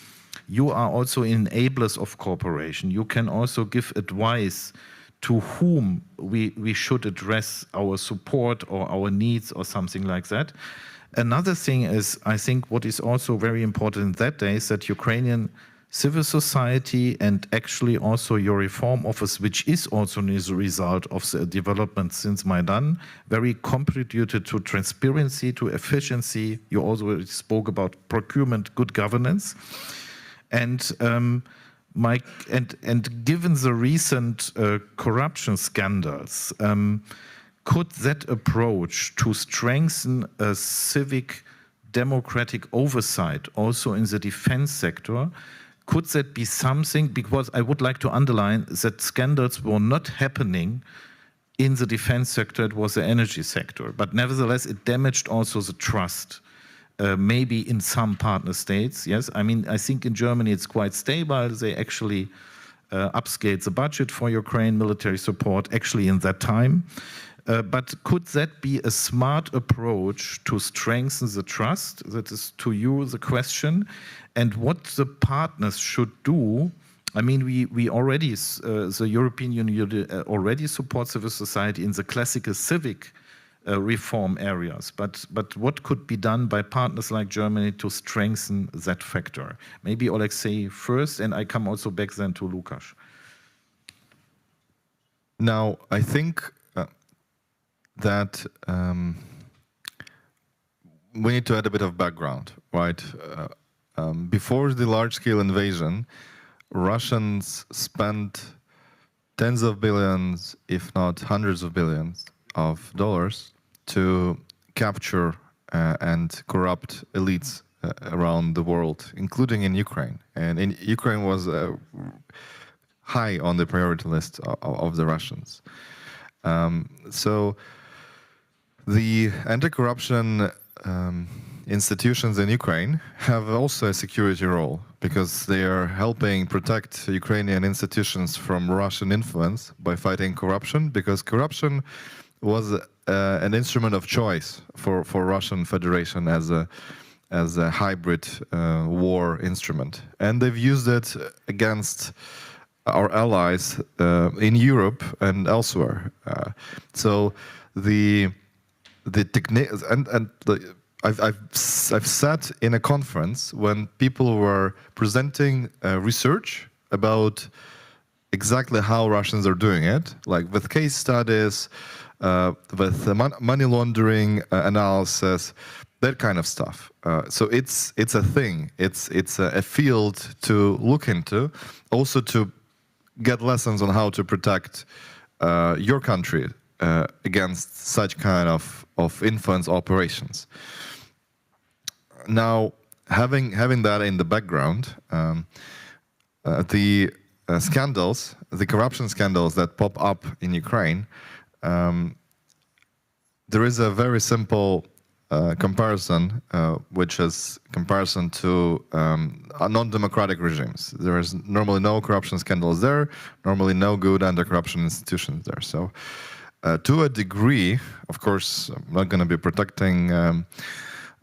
A: you are also enablers of cooperation. You can also give advice to whom we should address our support or our needs or something like that. Another thing is, I think what is also very important in that day is that Ukrainian civil society and actually also your reform office, which is also as a result of the development since Maidan, very contributed to transparency, to efficiency. You also spoke about procurement, good governance. And given the recent corruption scandals, could that approach to strengthen a civic democratic oversight also in the defense sector, could that be something? Because I would like to underline that scandals were not happening in the defense sector, it was the energy sector. But nevertheless, it damaged also the trust, maybe in some partner states. Yes, I mean, I think in Germany it's quite stable. They actually upscaled the budget for Ukraine military support actually in that time. But could that be a smart approach to strengthen the trust? That is to you the question. And what the partners should do, I mean, we already, the European Union already supports civil society in the classical civic reform areas. But what could be done by partners like Germany to strengthen that factor? Maybe Oleksii first, and I come also back then to Lukasz.
E: Now, I think that we need to add a bit of background, right? Before the large-scale invasion, Russians spent tens of billions, if not hundreds of billions of dollars to capture and corrupt elites around the world, including in Ukraine. And Ukraine was high on the priority list of the Russians. So the anti-corruption institutions in Ukraine have also a security role because they are helping protect Ukrainian institutions from Russian influence by fighting corruption, because corruption was an instrument of choice for Russian Federation as a hybrid war instrument. And they've used it against our allies in Europe and elsewhere. So I've sat in a conference when people were presenting research about exactly how Russians are doing it, like with case studies, with money laundering analysis, that kind of stuff. So it's a thing. It's a field to look into, also to get lessons on how to protect your country against such kind of influence operations. Now, having that in the background, the scandals, the corruption scandals that pop up in Ukraine, there is a very simple comparison, which is comparison to non-democratic regimes. There is normally no corruption scandals there, normally no good anti-corruption institutions there. So to a degree, of course, I'm not going to be protecting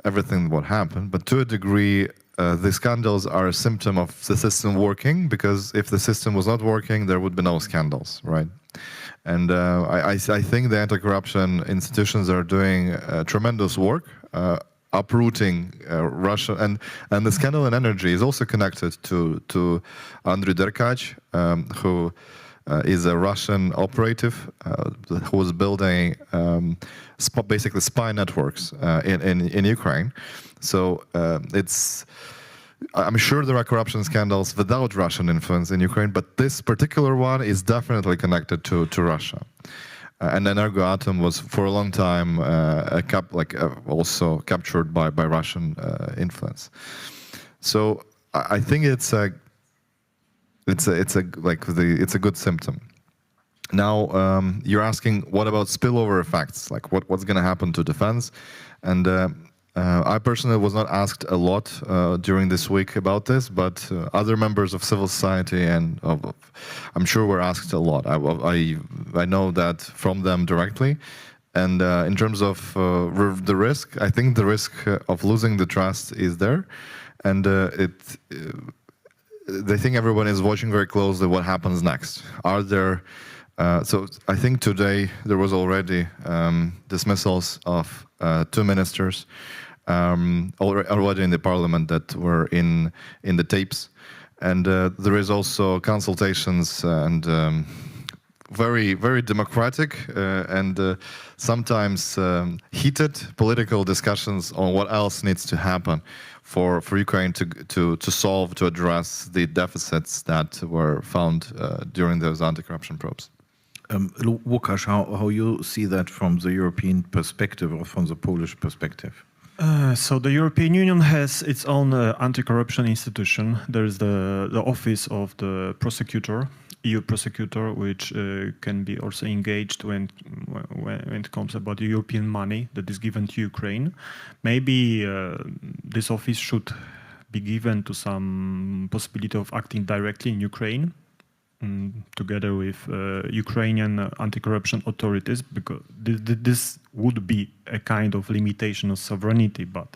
E: everything what happened, but to a degree, the scandals are a symptom of the system working, because if the system was not working, there would be no scandals, right? And I think the anti-corruption institutions are doing tremendous work, uprooting Russia. And the scandal in energy is also connected to Andriy Derkach, who is a Russian operative who was building basically spy networks in Ukraine. So I'm sure there are corruption scandals without Russian influence in Ukraine, but this particular one is definitely connected to Russia. And Energoatom was for a long time also captured by Russian influence. So I think it's a good symptom. Now you're asking, what about spillover effects? Like what's going to happen to defense? And I personally was not asked a lot during this week about this, but other members of civil society and I'm sure were asked a lot. I know that from them directly. And in terms of the risk, I think the risk of losing the trust is there. And I think everyone is watching very closely what happens next. Are there... so I think today there was already dismissals of 2 ministers already in the parliament that were in the tapes, and there is also consultations and very, very democratic and sometimes heated political discussions on what else needs to happen for Ukraine to solve, to address the deficits that were found during those anti-corruption probes.
A: Łukasz, how you see that from the European perspective or from the Polish perspective?
D: So the European Union has its own anti-corruption institution. There is the office of the prosecutor, EU prosecutor, which can be also engaged when it comes about European money that is given to Ukraine. Maybe this office should be given to some possibility of acting directly in Ukraine, together with Ukrainian anti-corruption authorities, because this would be a kind of limitation of sovereignty. But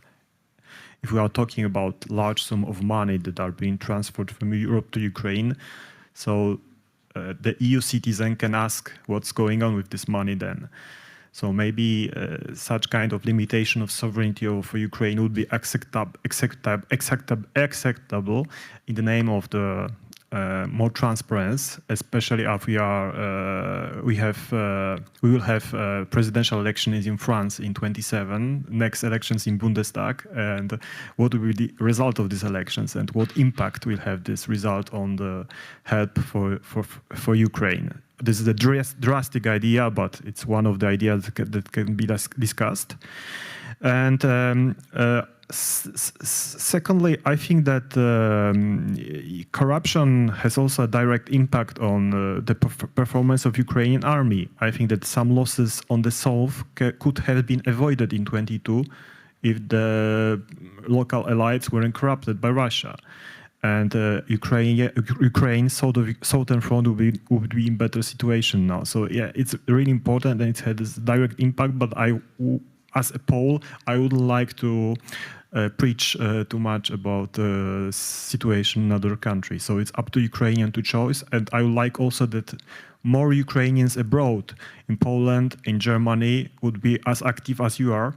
D: if we are talking about large sum of money that are being transferred from Europe to Ukraine, so the EU citizen can ask what's going on with this money then. So maybe such kind of limitation of sovereignty for Ukraine would be acceptable in the name of the more transparency, especially if we will have presidential elections in France in 2027, next elections in Bundestag, and what will be the result of these elections and what impact will have this result on the help for Ukraine. This is a drastic idea, but it's one of the ideas that can be discussed. And secondly, I think that corruption has also a direct impact on the performance of Ukrainian army. I think that some losses on the south could have been avoided in 2022 if the local elites weren't corrupted by Russia. And Ukraine, Southern Front would be in better situation now. So yeah, it's really important and it had this direct impact, but as a Pole, I wouldn't like to preach too much about the situation in other countries. So it's up to Ukrainian to choose. And I would like also that more Ukrainians abroad, in Poland, in Germany, would be as active as you are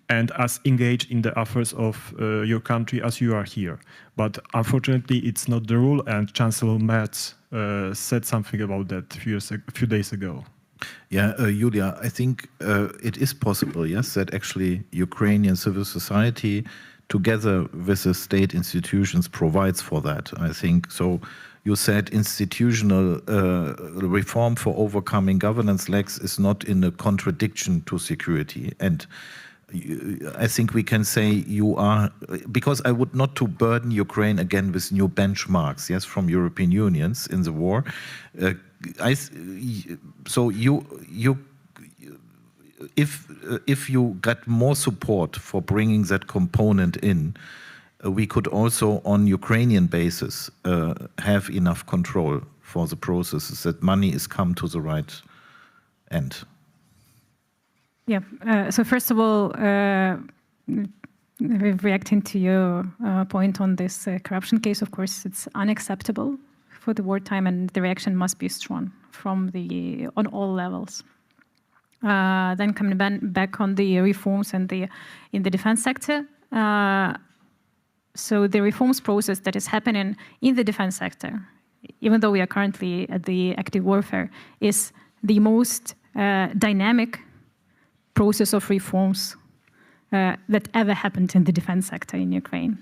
D: and as engaged in the affairs of your country as you are here. But unfortunately, it's not the rule, and Chancellor Merz said something about that a few days ago.
A: Yeah, Yulia, I think it is possible, yes, that actually Ukrainian civil society, together with the state institutions, provides for that. I think so. You said institutional reform for overcoming governance lacks is not in a contradiction to security. And I think we can say you are, because I would not to burden Ukraine again with new benchmarks, yes, from European unions in the war. So if you got more support for bringing that component in, we could also, on Ukrainian basis, have enough control for the processes that money is come to the right end.
C: Yeah. So first of all, reacting to your point on this corruption case, of course, it's unacceptable for the wartime, and the reaction must be strong from on all levels. Then coming back on the reforms and in the defense sector. So the reforms process that is happening in the defense sector, even though we are currently at the active warfare, is the most dynamic process of reforms that ever happened in the defense sector in Ukraine.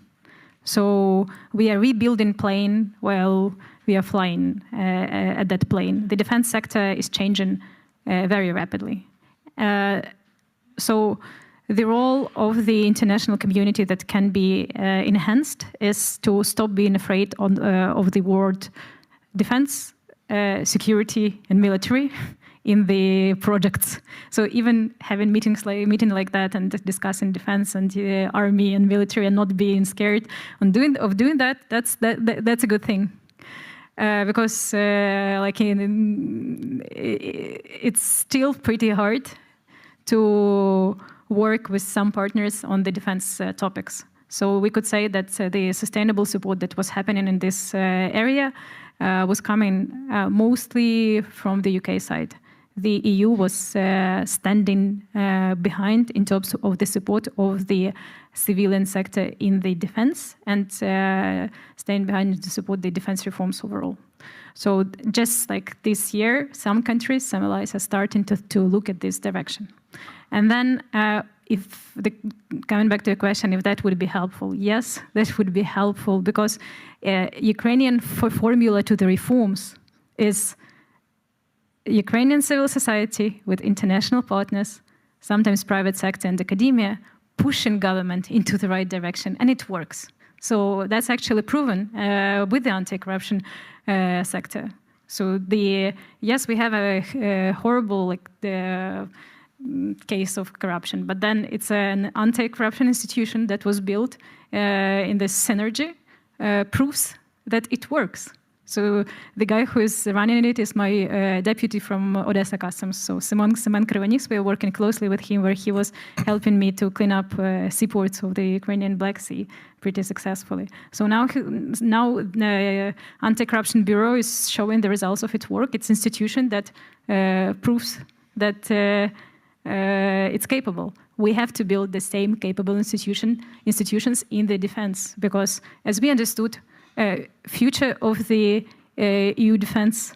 C: So we are rebuilding plane while we are flying at that plane. The defense sector is changing very rapidly. So the role of the international community that can be enhanced is to stop being afraid of the word defense, security, and military in the projects. So even having meeting like that and discussing defense and army and military and not being scared of doing that, that's a good thing. Because it's still pretty hard to work with some partners on the defense topics. So we could say that the sustainable support that was happening in this area was coming mostly from the UK side. The EU was standing behind in terms of the support of the civilian sector in the defense and staying behind to support the defense reforms overall. So just like this year, some countries, some allies are starting to look at this direction. And then coming back to your question, if that would be helpful, yes, that would be helpful because Ukrainian formula to the reforms is Ukrainian civil society with international partners, sometimes private sector and academia, pushing government into the right direction, and it works. So that's actually proven with the anti-corruption sector. So yes, we have a horrible case of corruption, but then it's an anti-corruption institution that was built in this synergy, proves that it works. So the guy who is running it is my deputy from Odessa Customs. So Simon Kryvonyks, we are working closely with him, where he was helping me to clean up seaports of the Ukrainian Black Sea pretty successfully. So now the Anti-Corruption Bureau is showing the results of its work. It's an institution that proves that it's capable. We have to build the same capable institutions in the defense, because as we understood, future of the EU defense,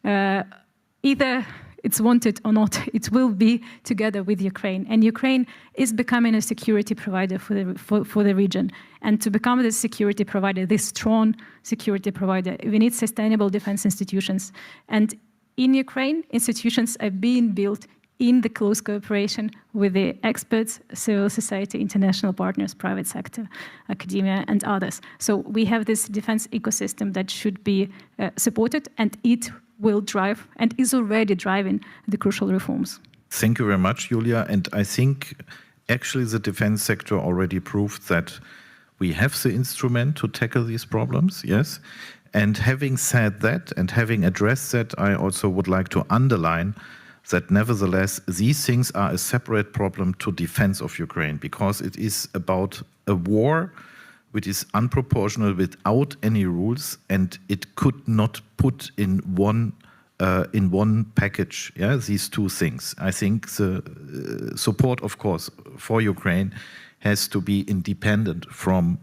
C: either it's wanted or not, it will be together with Ukraine. And Ukraine is becoming a security provider for the region. And to become the security provider, this strong security provider, we need sustainable defense institutions. And in Ukraine, institutions are being built in the close cooperation with the experts, civil society, international partners, private sector, academia, and others. So we have this defense ecosystem that should be supported, and it will drive, and is already driving, the crucial reforms.
A: Thank you very much, Yulia. And I think actually the defense sector already proved that we have the instrument to tackle these problems, yes. And having said that, and having addressed that, I also would like to underline that nevertheless, these things are a separate problem to defense of Ukraine, because it is about a war which is unproportional without any rules, and it could not put in one package, yeah, these two things. I think the support, of course, for Ukraine has to be independent from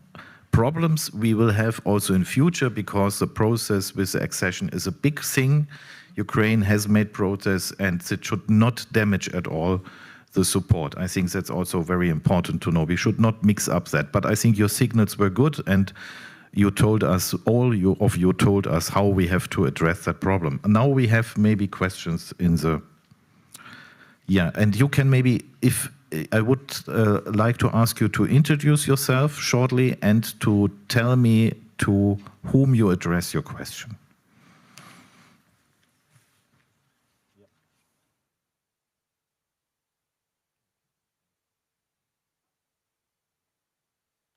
A: problems we will have also in future, because the process with the accession is a big thing. Ukraine has made progress, and it should not damage at all the support. I think that's also very important to know. We should not mix up that. But I think your signals were good, and you told us, all of you told us how we have to address that problem. Now we have maybe questions in the... Yeah, and you can maybe, if I would like to ask you to introduce yourself shortly and to tell me to whom you address your question.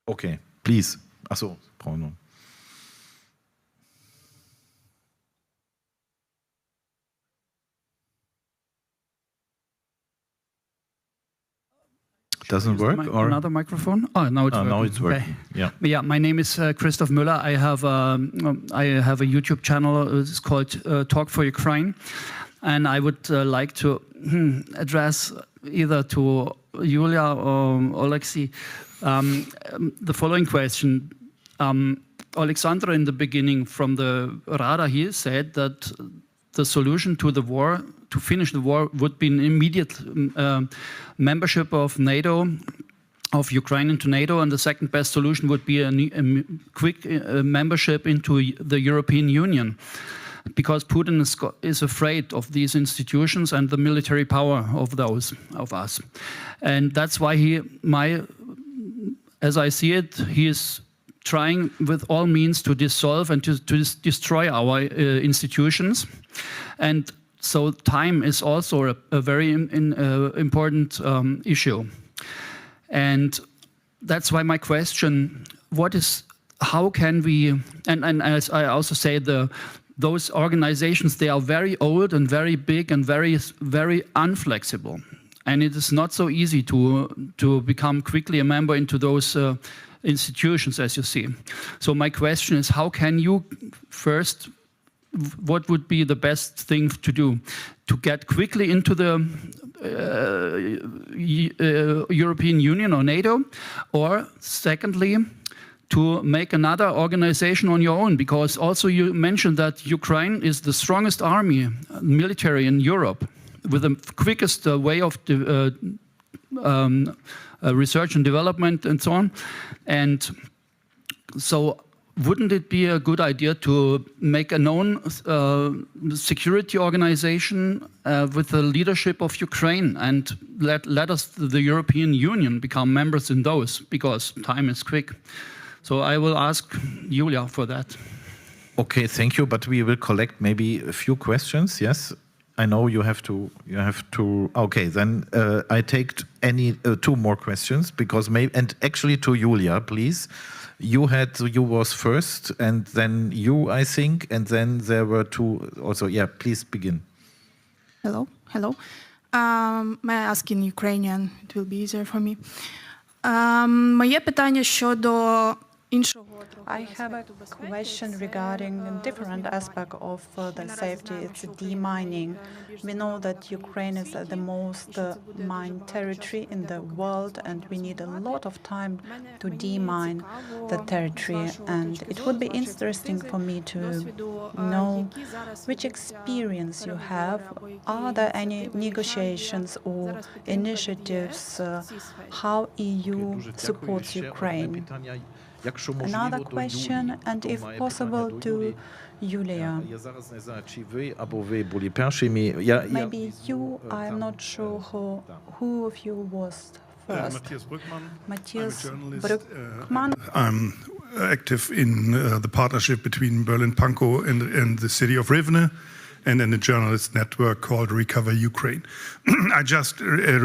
A: Okay, please. Achso, Bruno. Doesn't work, or
F: another microphone? Oh, now it's working.
A: Now it's working.
F: Okay.
A: Yeah.
F: Yeah. My name is Christoph Müller. I have a YouTube channel. It's called Talk for Ukraine, and I would like to address either to Yulia or Oleksii the following question. Oleksandr, in the beginning, from the Rada, he said that the solution to the war, to finish the war, would be an immediate membership of NATO, of Ukraine into NATO, and the second best solution would be a quick membership into the European Union, because Putin is afraid of these institutions and the military power of those of us, and that's why as I see it, he is trying with all means to dissolve and to destroy our institutions. And so time is also a very important issue. And that's why my question, how can we, and as I also say, those organizations, they are very old and very big and very, very unflexible. And it is not so easy to become quickly a member into those institutions, as you see. So my question is, how can you first, what would be the best thing to do? To get quickly into the European Union or NATO? Or secondly, to make another organization on your own? Because also you mentioned that Ukraine is the strongest army, military in Europe, with the quickest way of research and development and so on. And so wouldn't it be a good idea to make a known security organization with the leadership of Ukraine, and let us, the European Union, become members in those, because time is quick. So I will ask Yulia for that.
A: Okay, thank you, but we will collect maybe a few questions, yes? I know you have to, okay, then I take two more questions, because and actually to Yulia, please. You was first, and then you, I think, and then there were two also. Yeah, please begin.
G: Hello. May I ask in Ukrainian? It will be easier for me. Моє питання щодо іншого.
H: I have a question regarding a different aspect of the safety. It's demining. We know that Ukraine is the most mined territory in the world, and we need a lot of time to demine the territory. And it would be interesting for me to know which experience you have. Are there any negotiations or initiatives how EU supports Ukraine? Another question, and if possible, to Yulia. Maybe you, I'm not sure who of you was first. Matthias Brückmann.
I: I'm active in the partnership between Berlin-Pankow and the city of Rivne, and in a journalist network called Recover Ukraine. I just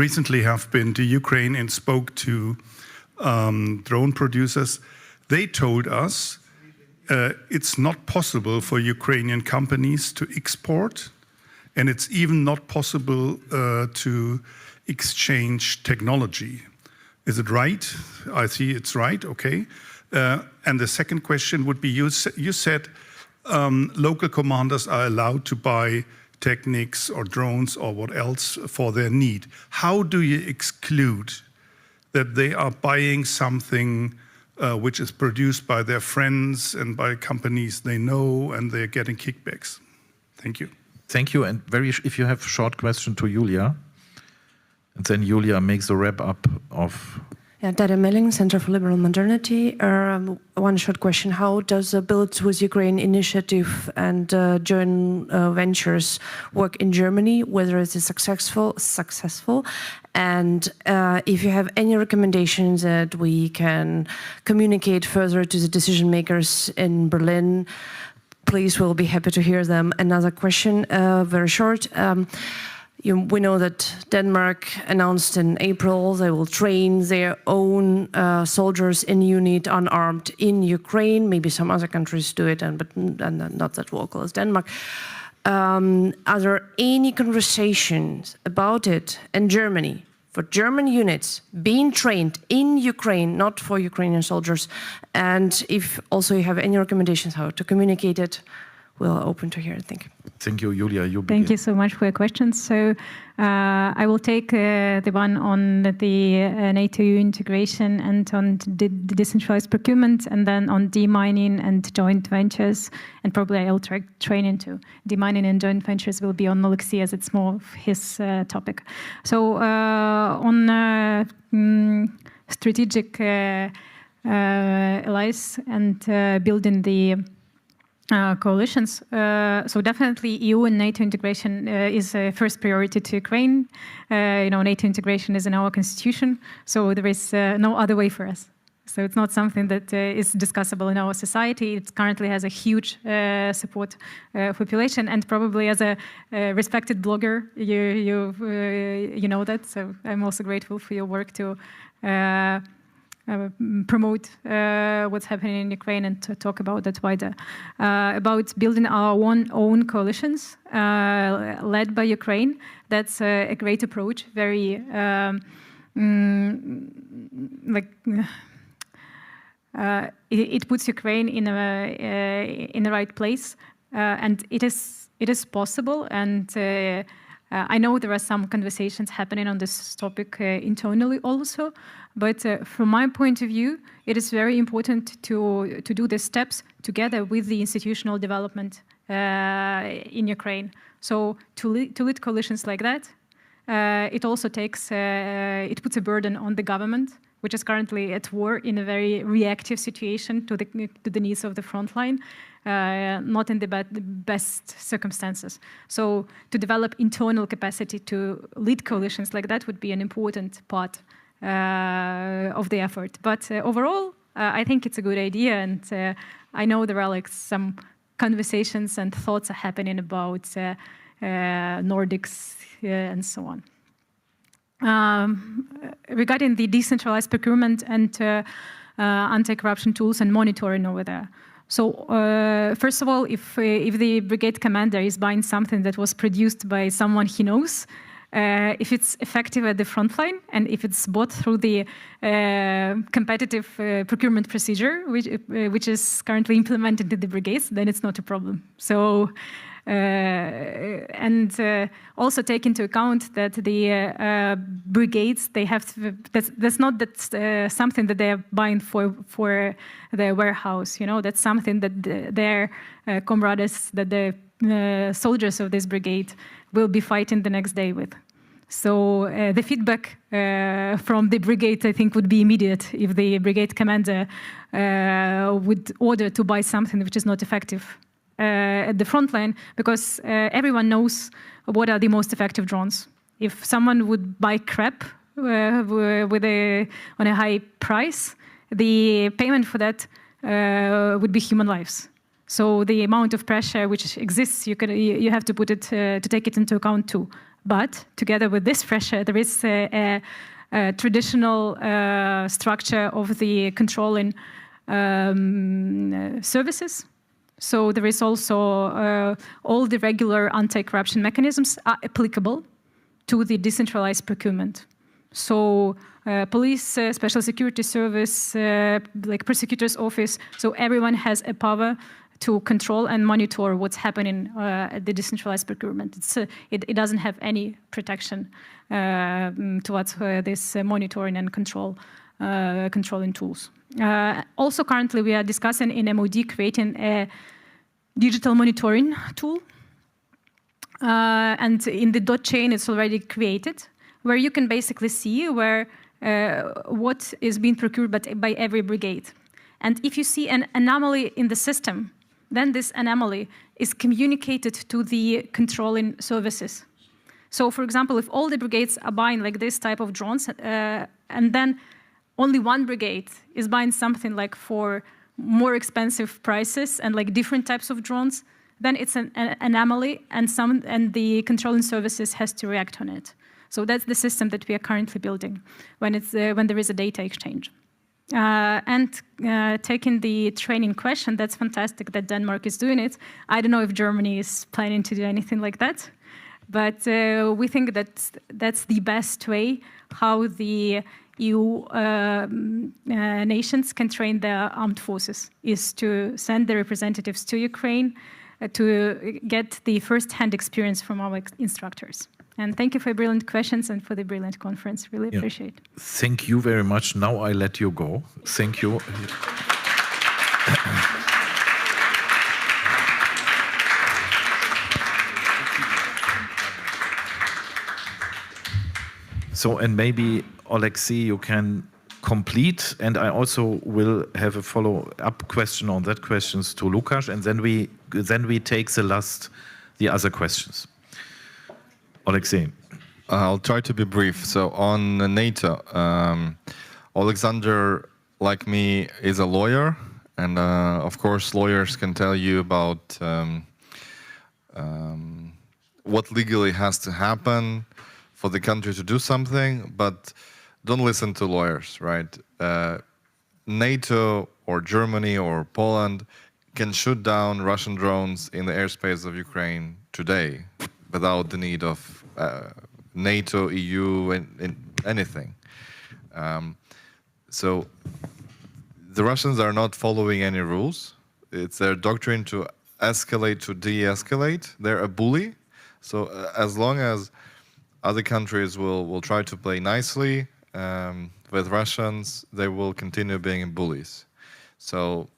I: recently have been to Ukraine and spoke to drone producers. They told us it's not possible for Ukrainian companies to export, and it's even not possible to exchange technology. Is it right? I see it's right, okay. And the second question would be, you said local commanders are allowed to buy techniques or drones or what else for their need. How do you exclude that they are buying something which is produced by their friends and by companies they know, and they're getting kickbacks? Thank you.
A: Thank you, and if you have a short question to Yulia, and then Yulia makes a wrap up of...
J: Yeah, Dada Melling, Center for Liberal Modernity. One short question. How does the Build with Ukraine initiative and joint ventures work in Germany, whether it is successful? And if you have any recommendations that we can communicate further to the decision makers in Berlin, please, we'll be happy to hear them. Another question, very short. We know that Denmark announced in April they will train their own soldiers in unit unarmed in Ukraine. Maybe some other countries do it, but not that vocal as Denmark. Are there any conversations about it in Germany for German units being trained in Ukraine, not for Ukrainian soldiers? And if also you have any recommendations how to communicate it, we're open to hear it. Thank you.
A: Thank you, Yulia. You begin.
C: Thank you so much for your questions. So I will take the one on the NATO integration and on the decentralized procurement, and then on demining and joint ventures, and probably I'll train into demining and joint ventures will be on Oleksii, as it's more of his topic. So on strategic allies and building the coalitions. So definitely EU and NATO integration is a first priority to Ukraine. NATO integration is in our constitution, so there is no other way for us. So it's not something that is discussable in our society. It currently has a huge support population, and probably as a respected blogger, you know that. So I'm also grateful for your work to promote what's happening in Ukraine and to talk about that wider. About building our own coalitions led by Ukraine, that's a great approach, very it puts Ukraine in the right place, and it is possible. And I know there are some conversations happening on this topic internally also, but from my point of view, it is very important to do the steps together with the institutional development in Ukraine. So to lead coalitions like that, it also it puts a burden on the government, which is currently at war in a very reactive situation to the needs of the front line, not in the best circumstances. So to develop internal capacity to lead coalitions like that would be an important part of the effort. But overall, I think it's a good idea, and I know there are some conversations and thoughts are happening about Nordics and so on. Regarding the decentralized procurement and anti-corruption tools and monitoring over there. So first of all, if the brigade commander is buying something that was produced by someone he knows, if it's effective at the front line, and if it's bought through the competitive procurement procedure, which is currently implemented in the brigades, then it's not a problem. So, and also take into account that the brigades, they have to, that's not something that they are buying for their warehouse. That's something that their comrades, that the soldiers of this brigade will be fighting the next day with. So the feedback from the brigade, I think, would be immediate if the brigade commander would order to buy something which is not effective at the front line, because everyone knows what are the most effective drones. If someone would buy crap on a high price, the payment for that would be human lives. So the amount of pressure which exists, you have to put it to take it into account too. But together with this pressure, there is a traditional structure of the controlling services. So there is also all the regular anti-corruption mechanisms are applicable to the decentralized procurement. So police, special security service, like prosecutor's office, so everyone has a power to control and monitor what's happening at the decentralized procurement. It doesn't have any protection towards this monitoring and controlling tools. Also, currently, we are discussing in MOD creating a digital monitoring tool. And in the .chain, it's already created, where you can basically see what is being procured by every brigade. And if you see an anomaly in the system, then this anomaly is communicated to the controlling services. So, for example, if all the brigades are buying like this type of drones, and then only one brigade is buying something like for more expensive prices and like different types of drones, then it's an anomaly, and the controlling services has to react on it. So that's the system that we are currently building when there is a data exchange. Taking the training question, that's fantastic that Denmark is doing it. I don't know if Germany is planning to do anything like that, but we think that that's the best way how the EU nations can train their armed forces, is to send their representatives to Ukraine to get the first-hand experience from our instructors. And thank you for brilliant questions and for the brilliant conference. Really appreciate it.
A: Thank you very much. Now I let you go. Thank you. So, and maybe, Oleksii, you can complete, and I also will have a follow-up question on that questions to Lukáš, and then we take the other questions. Oleksii.
E: I'll try to be brief. So on NATO, Oleksandr, like me, is a lawyer, and of course lawyers can tell you about what legally has to happen for the country to do something, but don't listen to lawyers, right? NATO or Germany or Poland can shoot down Russian drones in the airspace of Ukraine today without the need of NATO, EU, and anything. So the Russians are not following any rules. It's their doctrine to escalate, to de-escalate. They're a bully. So as long as other countries will try to play nicely with Russians, they will continue being bullies. So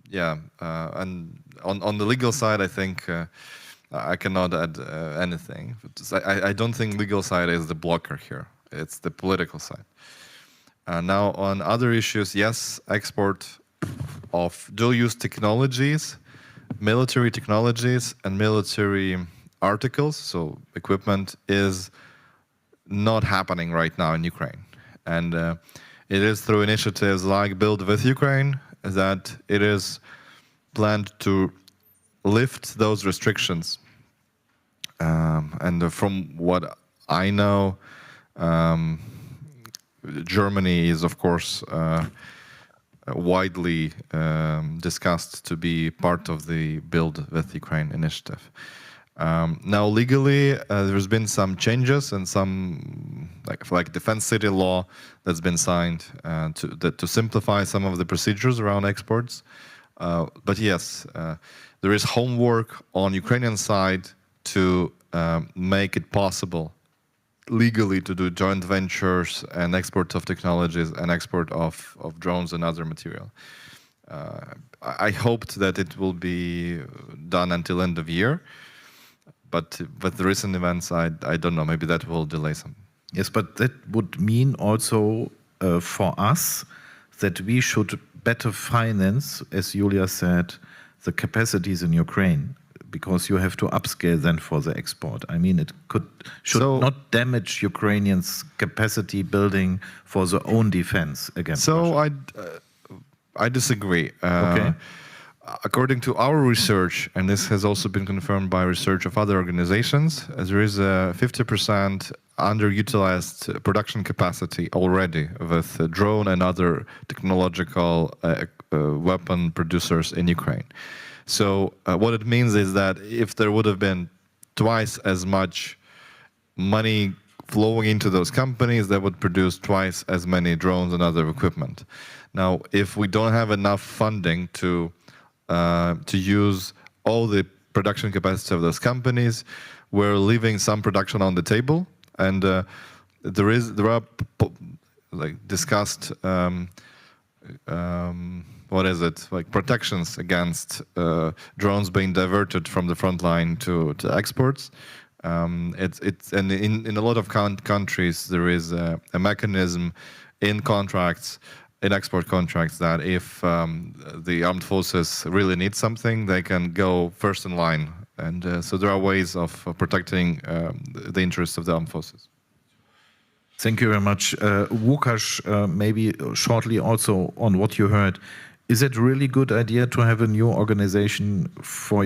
E: yeah, and on the legal side, I think I cannot add anything. I don't think legal side is the blocker here. It's the political side. Now on other issues, yes, export of dual-use technologies, military technologies, and military articles, so equipment, is not happening right now in Ukraine. And it is through initiatives like Build with Ukraine that it is planned to lift those restrictions. And from what I know, Germany is, of course, widely discussed to be part of the Build with Ukraine initiative. Now, legally, there's been some changes and some, like Defense City law that's been signed to simplify some of the procedures around exports. But yes, there is homework on Ukrainian side to make it possible legally to do joint ventures and export of technologies and export of drones and other material. I hoped that it will be done until end of year, but with the recent events, I don't know, maybe that will delay some.
A: Yes, but that would mean also for us that we should better finance, as Yulia said, the capacities in Ukraine, because you have to upscale then for the export. I mean, it should not damage Ukrainians' capacity building for their own defense against Russia.
E: I disagree.
A: Okay.
E: According to our research, and this has also been confirmed by research of other organizations, there is a 50% underutilized production capacity already with drone and other technological weapon producers in Ukraine. So what it means is that if there would have been twice as much money flowing into those companies, they would produce twice as many drones and other equipment. Now, if we don't have enough funding to use all the production capacity of those companies, we're leaving some production on the table, and there are like discussed what is it, like protections against drones being diverted from the front line to exports. And in a lot of countries there is a mechanism in contracts, in export contracts, that if the armed forces really need something, they can go first in line. And so there are ways of protecting the interests of the armed forces.
A: Thank you very much. Łukasz, maybe shortly also on what you heard. Is it a really good idea to have a new organization for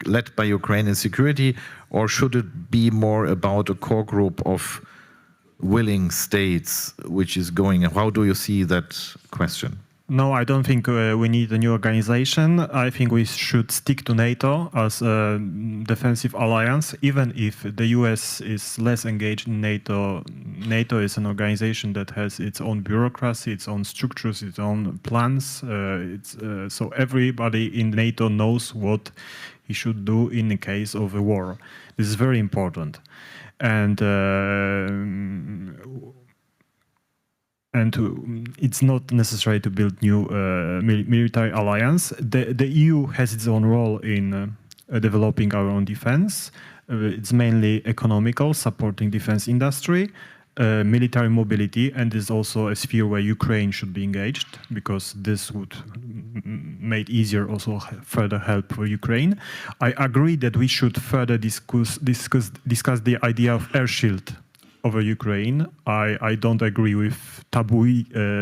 A: led by Ukrainian security, or should it be more about a core group of willing states which is going? How do you see that question?
D: No, I don't think we need a new organization. I think we should stick to NATO as a defensive alliance, even if the US is less engaged in NATO. NATO is an organization that has its own bureaucracy, its own structures, its own plans. So everybody in NATO knows what he should do in the case of a war. This is very important. And it's not necessary to build new military alliance. The EU has its own role in developing our own defense. It's mainly economical, supporting defense industry, military mobility, and is also a sphere where Ukraine should be engaged, because this would make easier also further help for Ukraine. I agree that we should further discuss the idea of air shield over Ukraine. I don't agree with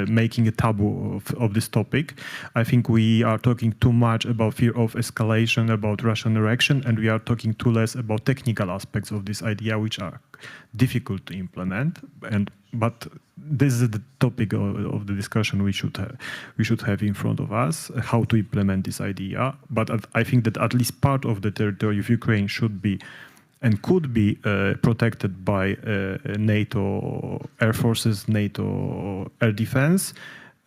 D: making a taboo of this topic. I think we are talking too much about fear of escalation, about Russian reaction, and we are talking too less about technical aspects of this idea, which are difficult to implement. But this is the topic of the discussion we should have in front of us, how to implement this idea. But I think that at least part of the territory of Ukraine should be and could be protected by NATO air forces, NATO air defense.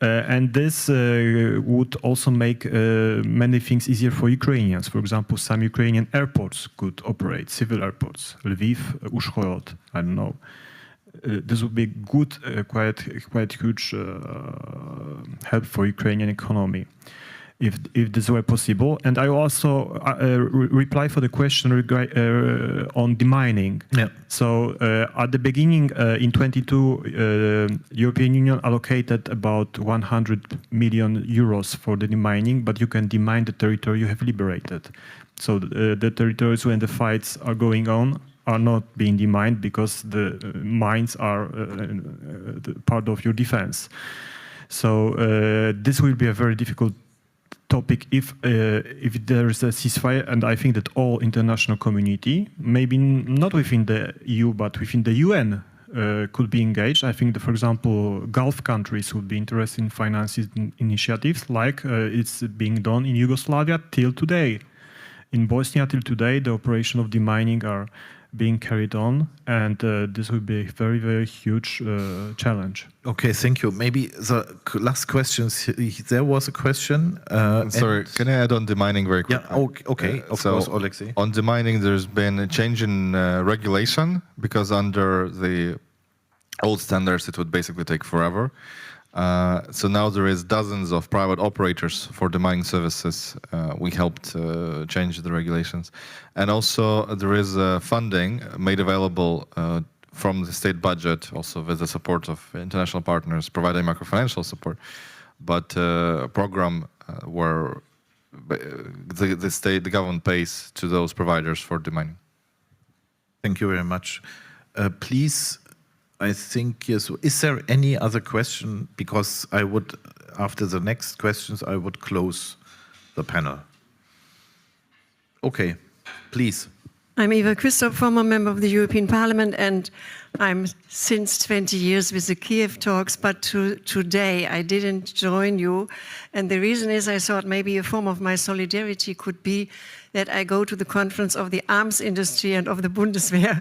D: And this would also make many things easier for Ukrainians. For example, some Ukrainian airports could operate, civil airports, Lviv, Uzhhorod, I don't know. This would be good, quite huge help for Ukrainian economy, if this were possible. And I also reply for the question on demining.
A: Yeah.
D: So at the beginning, in 22, European Union allocated about 100 million euros for the demining, but you can demine the territory you have liberated. So the territories when the fights are going on are not being demined because the mines are part of your defense. So this will be a very difficult topic if there is a ceasefire, and I think that all international community, maybe not within the EU but within the UN, could be engaged. I think that, for example, Gulf countries would be interested in financing initiatives like it's being done in Yugoslavia till today. In Bosnia till today, the operation of demining are being carried on, and this will be a very, very huge challenge.
A: Okay, thank you. Maybe the last questions. There was a question.
E: Sorry, can I add on demining very quickly?
A: Yeah, okay, of course, Oleksii.
E: On demining, there's been a change in regulation, because under the old standards, it would basically take forever. So now there is dozens of private operators for demining services. We helped change the regulations. And also there is funding made available from the state budget, also with the support of international partners providing macro-financial support, but a program where the government pays to those providers for demining.
A: Thank you very much. Please, I think, yes. Is there any other question? Because I would, after the next questions, I would close the panel. Okay, please.
K: I'm Eva Christoph, former member of the European Parliament, and I'm since 20 years with the Kyiv talks, but today I didn't join you. And the reason is I thought maybe a form of my solidarity could be that I go to the conference of the arms industry and of the Bundeswehr.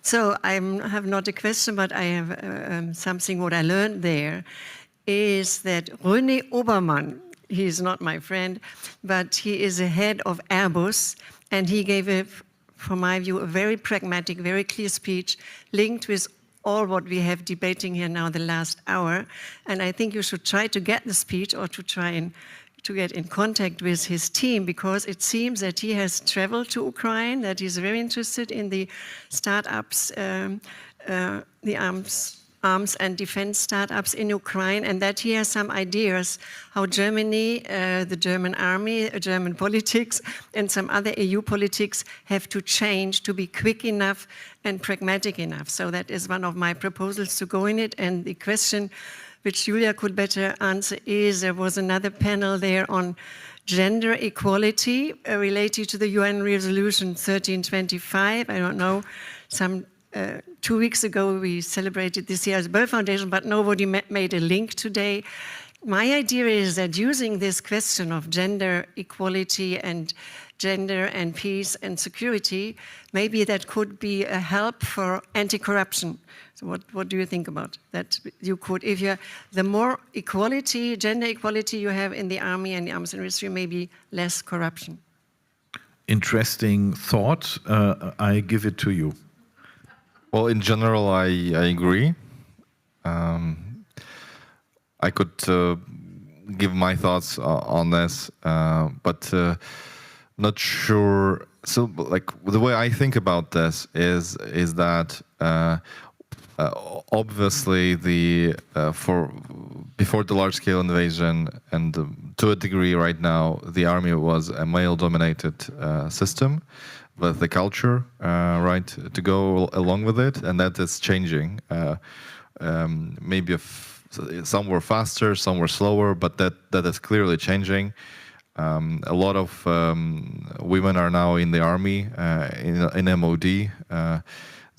K: So I have not a question, but I have something what I learned there is that René Obermann, he is not my friend, but he is the head of Airbus, and he gave from my view, a very pragmatic, very clear speech linked with all what we have debating here now the last hour. And I think you should try to get the speech or to try and to get in contact with his team, because it seems that he has traveled to Ukraine, that he's very interested in the startups, the arms and defense startups in Ukraine, and that he has some ideas how Germany, the German army, German politics, and some other EU politics have to change to be quick enough and pragmatic enough. So that is one of my proposals to go in it. And the question which Yulia could better answer is, there was another panel there on gender equality related to the UN Resolution 1325. I don't know, 2 weeks ago we celebrated this year's Bell Foundation, but nobody made a link today. My idea is that using this question of gender equality and gender and peace and security, maybe that could be a help for anti-corruption. So what do you think about that? You could, if you, the more equality, gender equality you have in the army and the arms industry, maybe less corruption.
A: Interesting thought. I give it to you.
E: Well, in general, I agree. I could give my thoughts on this, but not sure. So, like, the way I think about this is that obviously before the large-scale invasion, and to a degree right now, the army was a male-dominated system with the culture, right, to go along with it, and that is changing. Maybe some were faster, some were slower, but that is clearly changing. A lot of women are now in the army, in MOD.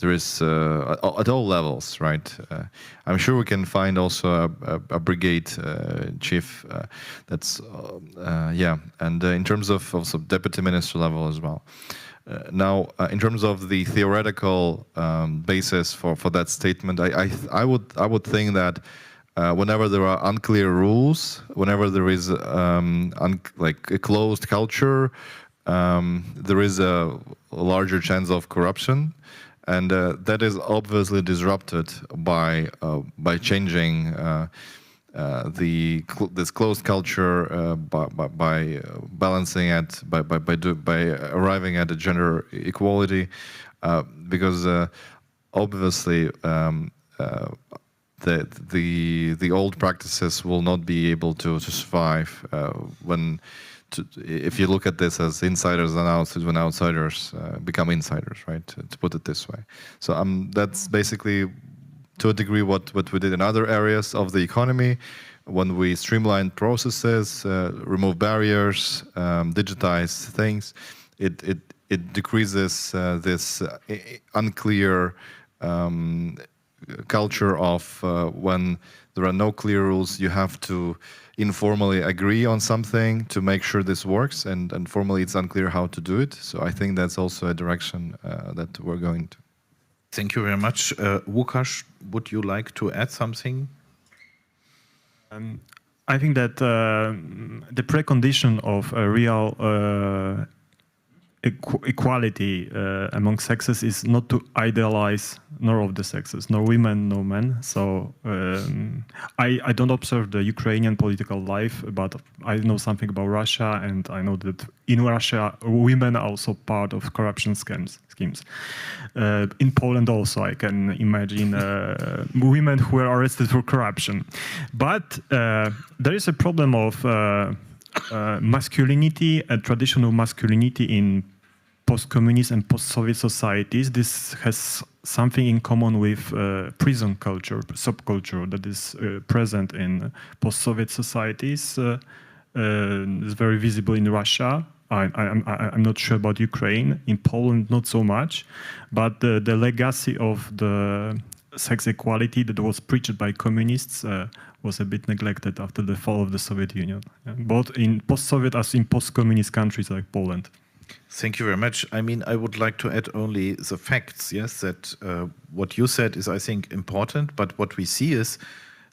E: There is at all levels, right? I'm sure we can find also a brigade chief. That's yeah, and in terms of also deputy minister level as well. Now, in terms of the theoretical basis for that statement, I would think that whenever there are unclear rules, whenever there is like a closed culture, there is a larger chance of corruption, and that is obviously disrupted by changing this closed culture by balancing it, by arriving at a gender equality, because obviously the old practices will not be able to survive if you look at this as insiders and outsiders, when outsiders become insiders, right? To put it this way. So that's basically, to a degree, what we did in other areas of the economy, when we streamline processes, remove barriers, digitize things. It decreases this unclear culture of when there are no clear rules, you have to informally agree on something to make sure this works, and formally it's unclear how to do it. So I think that's also a direction that we're going to.
A: Thank you very much. Łukasz, would you like to add something?
D: I think that the precondition of a real equality among sexes is not to idealize nor of the sexes, nor women, nor men. So I don't observe the Ukrainian political life, but I know something about Russia, and I know that in Russia women are also part of corruption schemes. In Poland also, I can imagine women who are arrested for corruption. But there is a problem of masculinity and traditional masculinity in post-communist and post-Soviet societies. This has something in common with prison culture, subculture that is present in post-Soviet societies. It's very visible in Russia. I'm not sure about Ukraine. In Poland, not so much. But the legacy of the sex equality that was preached by communists was a bit neglected after the fall of the Soviet Union, both in post-Soviet as in post-communist countries like Poland.
A: Thank you very much. I mean, I would like to add only the facts, yes, that what you said is, I think, important, but what we see is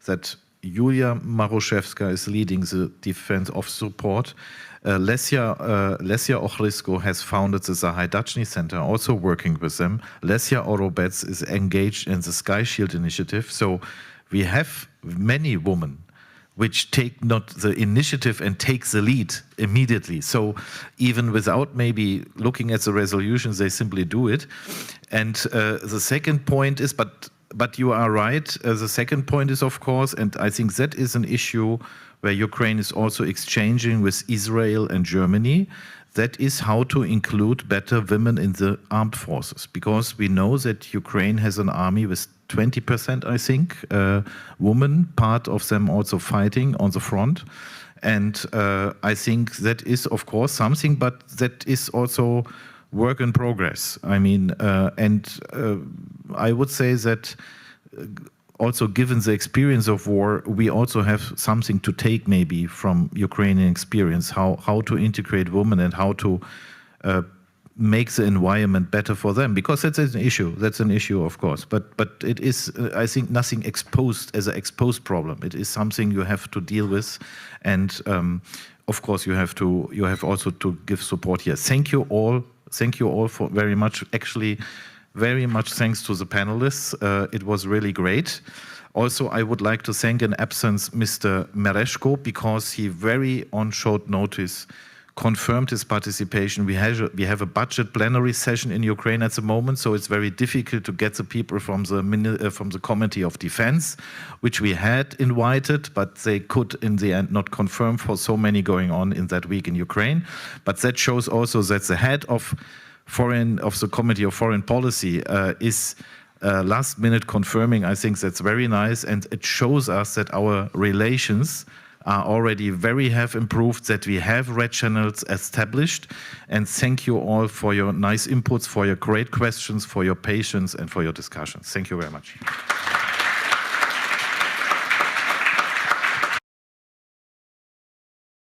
A: that Yulia Marushevska is leading the defense of support. Lesia Ochrysko has founded the Zahajdaczny Center, also working with them. Lesia Orobec is engaged in the Sky Shield initiative. So we have many women which take not the initiative and take the lead immediately. So even without maybe looking at the resolutions, they simply do it. And the second point is, but you are right, the second point is, of course, and I think that is an issue where Ukraine is also exchanging with Israel and Germany, that is how to include better women in the armed forces. Because we know that Ukraine has an army with 20%, I think, women, part of them also fighting on the front. And I think that is, of course, something, but that is also work in progress. I mean, I would say that also given the experience of war, we also have something to take maybe from Ukrainian experience, how to integrate women and how to make the environment better for them, because that's an issue. That's an issue, of course. But it is, I think, nothing exposed as an exposed problem. It is something you have to deal with, and of course you have also to give support here. Thank you all. Thank you all for very much. Actually, very much thanks to the panelists. It was really great. Also, I would like to thank in absence Mr. Merezhko, because he very on short notice confirmed his participation. We have a budget plenary session in Ukraine at the moment, so it's very difficult to get the people from the Committee of Defense, which we had invited, but they could in the end not confirm for so many going on in that week in Ukraine. But that shows also that the head of the Committee of Foreign Policy is last minute confirming. I think that's very nice, and it shows us that our relations are already have improved, that we have red channels established. And thank you all for your nice inputs, for your great questions, for your patience and for your discussions. Thank you very much.